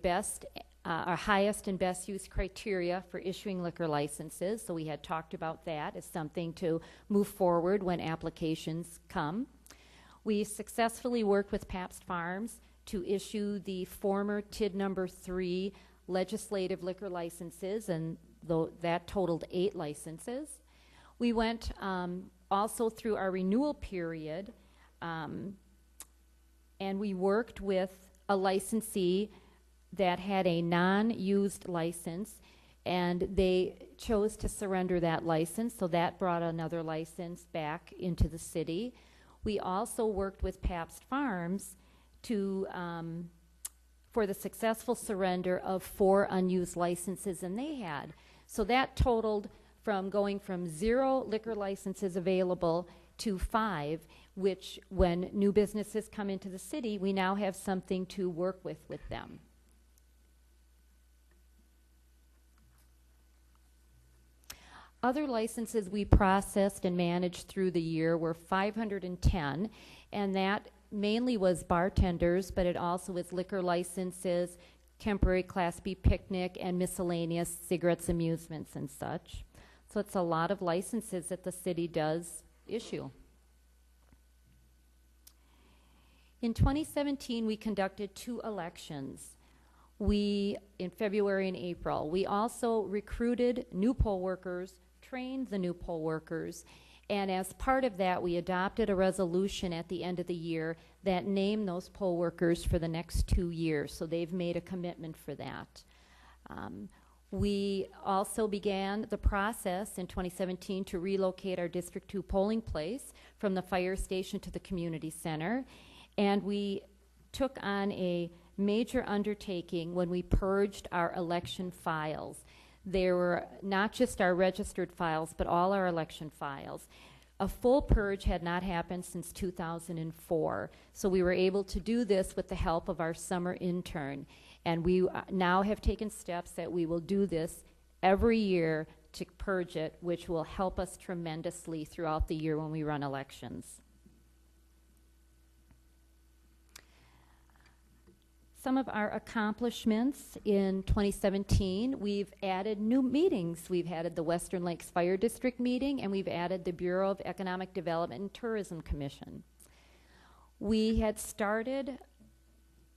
our highest and best use criteria for issuing liquor licenses. So we had talked about that as something to move forward when applications come. We successfully worked with Pabst Farms to issue the former TID number 3 legislative liquor licenses, and that totaled 8 licenses. We went also through our renewal period, and we worked with a licensee that had a non-used license, and they chose to surrender that license, so that brought another license back into the city. We also worked with Pabst Farms to for the successful surrender of 4 unused licenses, and they had. So that totaled from going from 0 liquor licenses available to 5, which when new businesses come into the city, we now have something to work with them. Other licenses we processed and managed through the year were 510, and that mainly was bartenders, but it also was liquor licenses, temporary Class B picnic, and miscellaneous cigarettes, amusements, and such. So it's a lot of licenses that the city does issue. In 2017, we conducted 2 elections. In February and April. We also recruited new poll workers, trained the new poll workers, and as part of that, we adopted a resolution at the end of the year that named those poll workers for the next 2 years. So they've made a commitment for that. We also began the process in 2017 to relocate our District 2 polling place from the fire station to the community center. And we took on a major undertaking when we purged our election files. They were not just our registered files, but all our election files. A full purge had not happened since 2004, so we were able to do this with the help of our summer intern. And we now have taken steps that we will do this every year to purge it, which will help us tremendously throughout the year when we run elections. Some of our accomplishments in 2017, we've added new meetings. We've added the Western Lakes Fire District meeting, and we've added the Bureau of Economic Development and Tourism Commission. We had started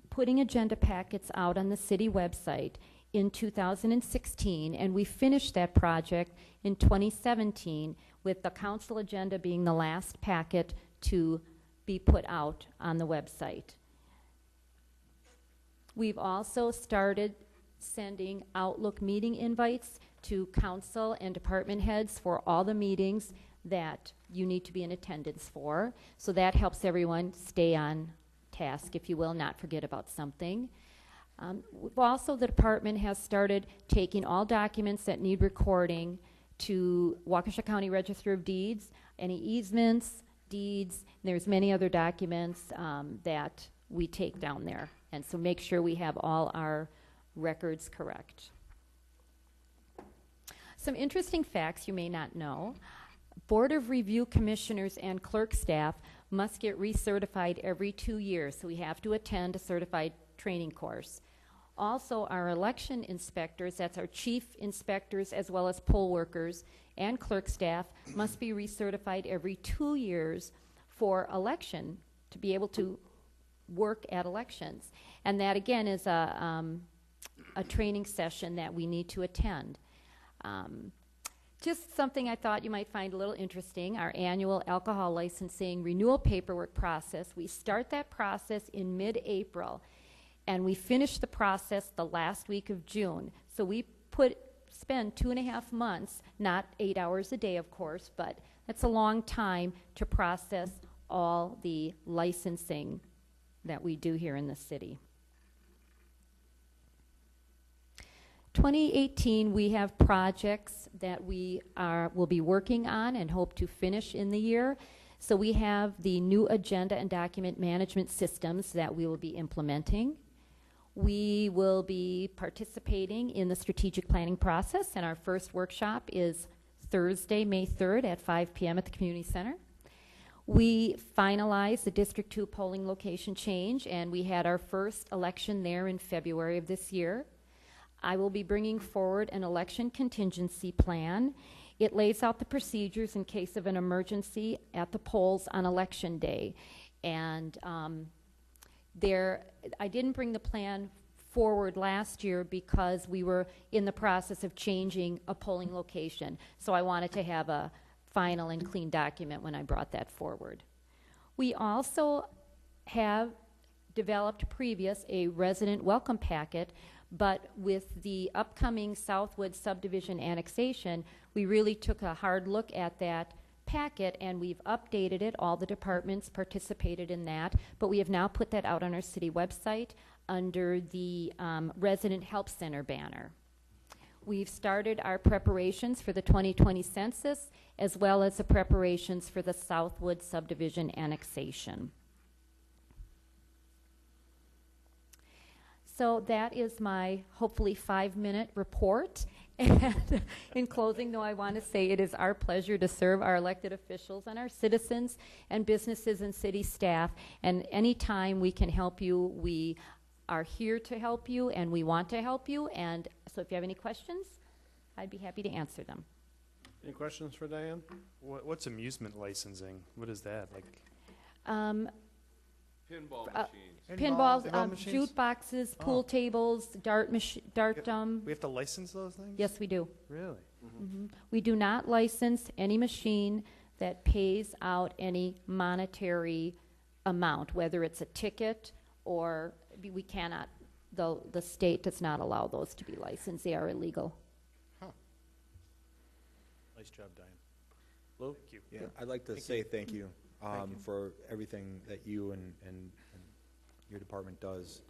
putting agenda packets out on the city website in 2016, and we finished that project in 2017 with the council agenda being the last packet to be put out on the website. We've also started sending Outlook meeting invites to council and department heads for all the meetings that you need to be in attendance for. So that helps everyone stay on task, if you will, not forget about something. Also, the department has started taking all documents that need recording to Waukesha County Register of Deeds, any easements, deeds, and there's many other documents that we take down there. And so make sure we have all our records correct. Some interesting facts you may not know. Board of Review commissioners and clerk staff must get recertified every 2 years, so we have to attend a certified training course. Also, our election inspectors, that's our chief inspectors as well as poll workers and clerk staff, must be recertified every 2 years for election to be able to work at elections. And that, again, is a training session that we need to attend. Just something I thought you might find a little interesting, our annual alcohol licensing renewal paperwork process. We start that process in mid-April, and we finish the process the last week of June. So we spend 2.5 months, not 8 hours a day, of course, but that's a long time to process all the licensing that we do here in the city. 2018, we have projects that we will be working on and hope to finish in the year. So we have the new agenda and document management systems that we will be implementing. We will be participating in the strategic planning process, and our first workshop is Thursday, May 3rd at 5 p.m. at the Community Center. We finalized the District 2 polling location change, and we had our first election there in February of this year. I will be bringing forward an election contingency plan. It lays out the procedures in case of an emergency at the polls on election day. And I didn't bring the plan forward last year because we were in the process of changing a polling location. So I wanted to have a final and clean document when I brought that forward. We also have developed a resident welcome packet, but with the upcoming Southwood subdivision annexation, we really took a hard look at that packet and we've updated it. All the departments participated in that, but we have now put that out on our city website under the Resident Help Center banner. We've started our preparations for the 2020 census as well as the preparations for the Southwood subdivision annexation. So that is my hopefully 5-minute report. And in closing, though, I want to say it is our pleasure to serve our elected officials and our citizens and businesses and city staff. And anytime we can help you, we are here to help you and we want to help you. And so if you have any questions, I'd be happy to answer them. Any questions for Diane? What's amusement licensing? What is that? Like? Pinball machines. Pinballs, machines? jukeboxes, pool tables, dart. We have to license those things? Yes, we do. Really? Mm-hmm. We do not license any machine that pays out any monetary amount, whether it's a ticket or we cannot. The state does not allow those to be licensed. They are illegal. Nice job, Diane. Lou? Thank you. Yeah, I'd like to say thank you for everything that you and your department does.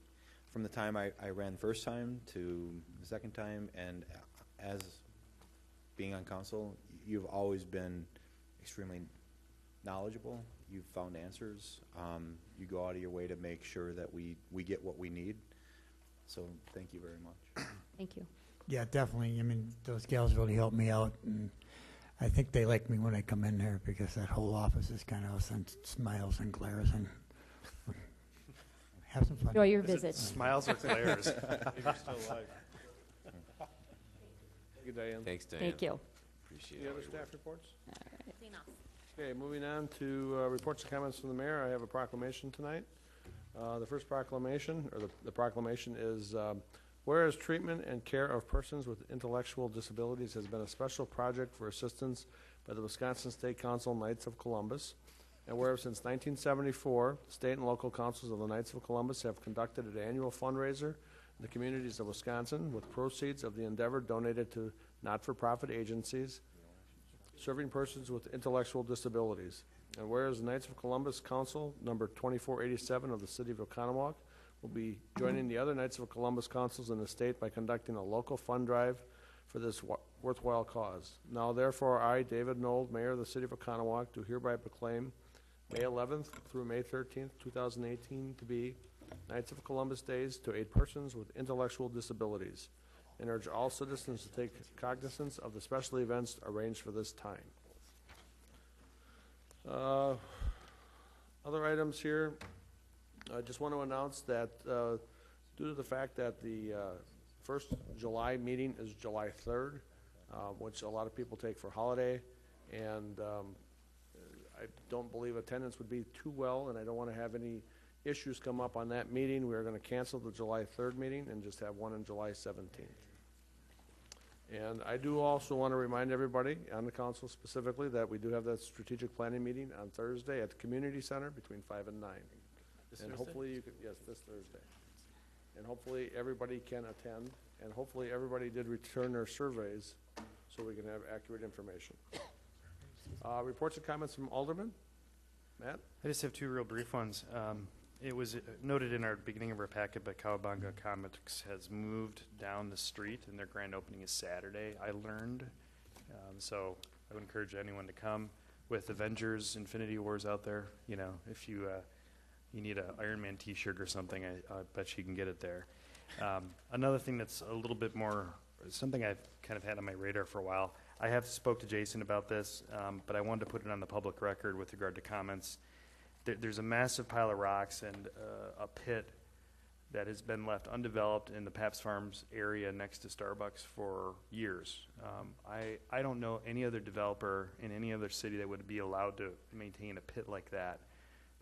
From the time I ran the first time to the second time, and as being on council, you've always been extremely knowledgeable. You've found answers. You go out of your way to make sure that we get what we need. So thank you very much. Thank you. Yeah, definitely. I mean, those gals really helped me out, and I think they like me when I come in there because that whole office is kind of smiles and glares, and have some fun. Enjoy your visit. Smiles or glares? You're still alive. Thank you, Diane. Thanks, Diane. Thank you. Appreciate Any it. other staff reports? Clean up. Okay, moving on to reports and comments from the mayor. I have a proclamation tonight. The first proclamation, or the proclamation is, whereas treatment and care of persons with intellectual disabilities has been a special project for assistance by the Wisconsin State Council Knights of Columbus, and whereas since 1974, state and local councils of the Knights of Columbus have conducted an annual fundraiser in the communities of Wisconsin with proceeds of the endeavor donated to not-for-profit agencies serving persons with intellectual disabilities. And whereas the Knights of Columbus Council, number 2487 of the City of Oconomowoc, will be joining the other Knights of Columbus councils in the state by conducting a local fund drive for this worthwhile cause. Now, therefore, I, David Nold, Mayor of the City of Oconomowoc, do hereby proclaim May 11th through May 13th, 2018 to be Knights of Columbus Days to aid persons with intellectual disabilities, and urge all citizens to take cognizance of the special events arranged for this time. Other items here. I just want to announce that due to the fact that the first July meeting is July 3rd, which a lot of people take for holiday, and I don't believe attendance would be too well, and I don't want to have any issues come up on that meeting. We are going to cancel the July 3rd meeting and just have one on July 17th. And I do also want to remind everybody, on the council specifically, that we do have that strategic planning meeting on Thursday at the community center between 5 and 9. And hopefully you could, yes, this Thursday. And hopefully everybody can attend, and hopefully everybody did return their surveys so we can have accurate information. Reports and comments from Alderman. Matt? I just have two real brief ones. It was noted in our beginning of our packet, but Cowabunga Comics has moved down the street, and their grand opening is Saturday, I learned. So I would encourage anyone to come. With Avengers Infinity Wars out there, you know, if you need an Iron Man t-shirt or something, I bet you can get it there. Another thing that's a little bit more, something I've kind of had on my radar for a while, I have spoke to Jason about this, but I wanted to put it on the public record with regard to comments. There's a massive pile of rocks and a pit that has been left undeveloped in the Pabst Farms area next to Starbucks for years. I don't know any other developer in any other city that would be allowed to maintain a pit like that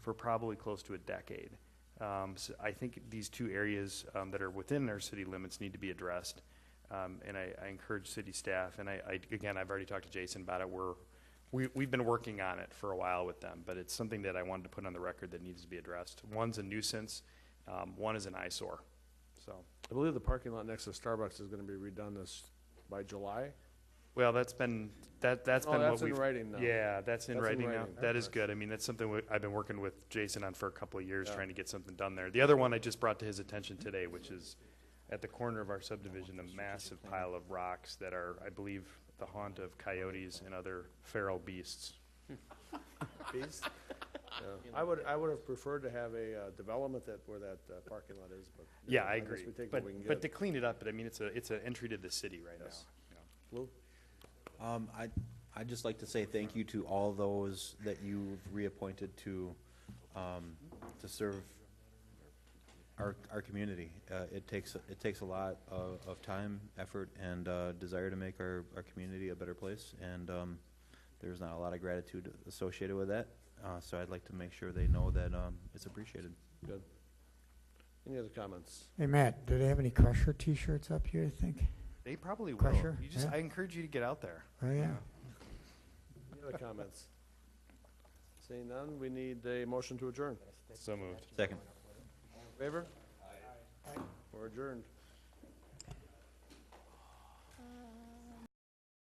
for probably close to a decade. So I think these two areas that are within our city limits need to be addressed. And I encourage city staff, and again, I've already talked to Jason about it. We've been working on it for a while with them, but it's something that I wanted to put on the record that needs to be addressed. One's a nuisance, one is an eyesore. So I believe the parking lot next to Starbucks is going to be redone by July. Well, that's been that's what in we've, writing now. Yeah, that's in writing now. That is Excellent. good. I mean, that's something I've been working with Jason on for a couple of years, trying to get something done there. The other one I just brought to his attention today, which is at the corner of our subdivision, a massive pile of rocks that are, I believe, the haunt of coyotes and other feral beasts. Beast? Yeah. I would have preferred to have a development where that parking lot is, but Yeah, I guess agree. we take But what we can but to get. clean it up, I mean, it's an entry to the city right Yes. now. Lou? I'd just like to say thank you to all those that you've reappointed to serve our community. It takes a lot of time, effort, and desire to make our community a better place, and there's not a lot of gratitude associated with that. So I'd like to make sure they know that it's appreciated. Good. Any other comments? Hey, Matt, do they have any Crusher t-shirts up here, you think? They probably will. Crusher, I yeah. encourage you to get out there. Oh, yeah. Any other comments? Seeing none, we need a motion to adjourn. So moved. Second. Favor? Aye. We're adjourned.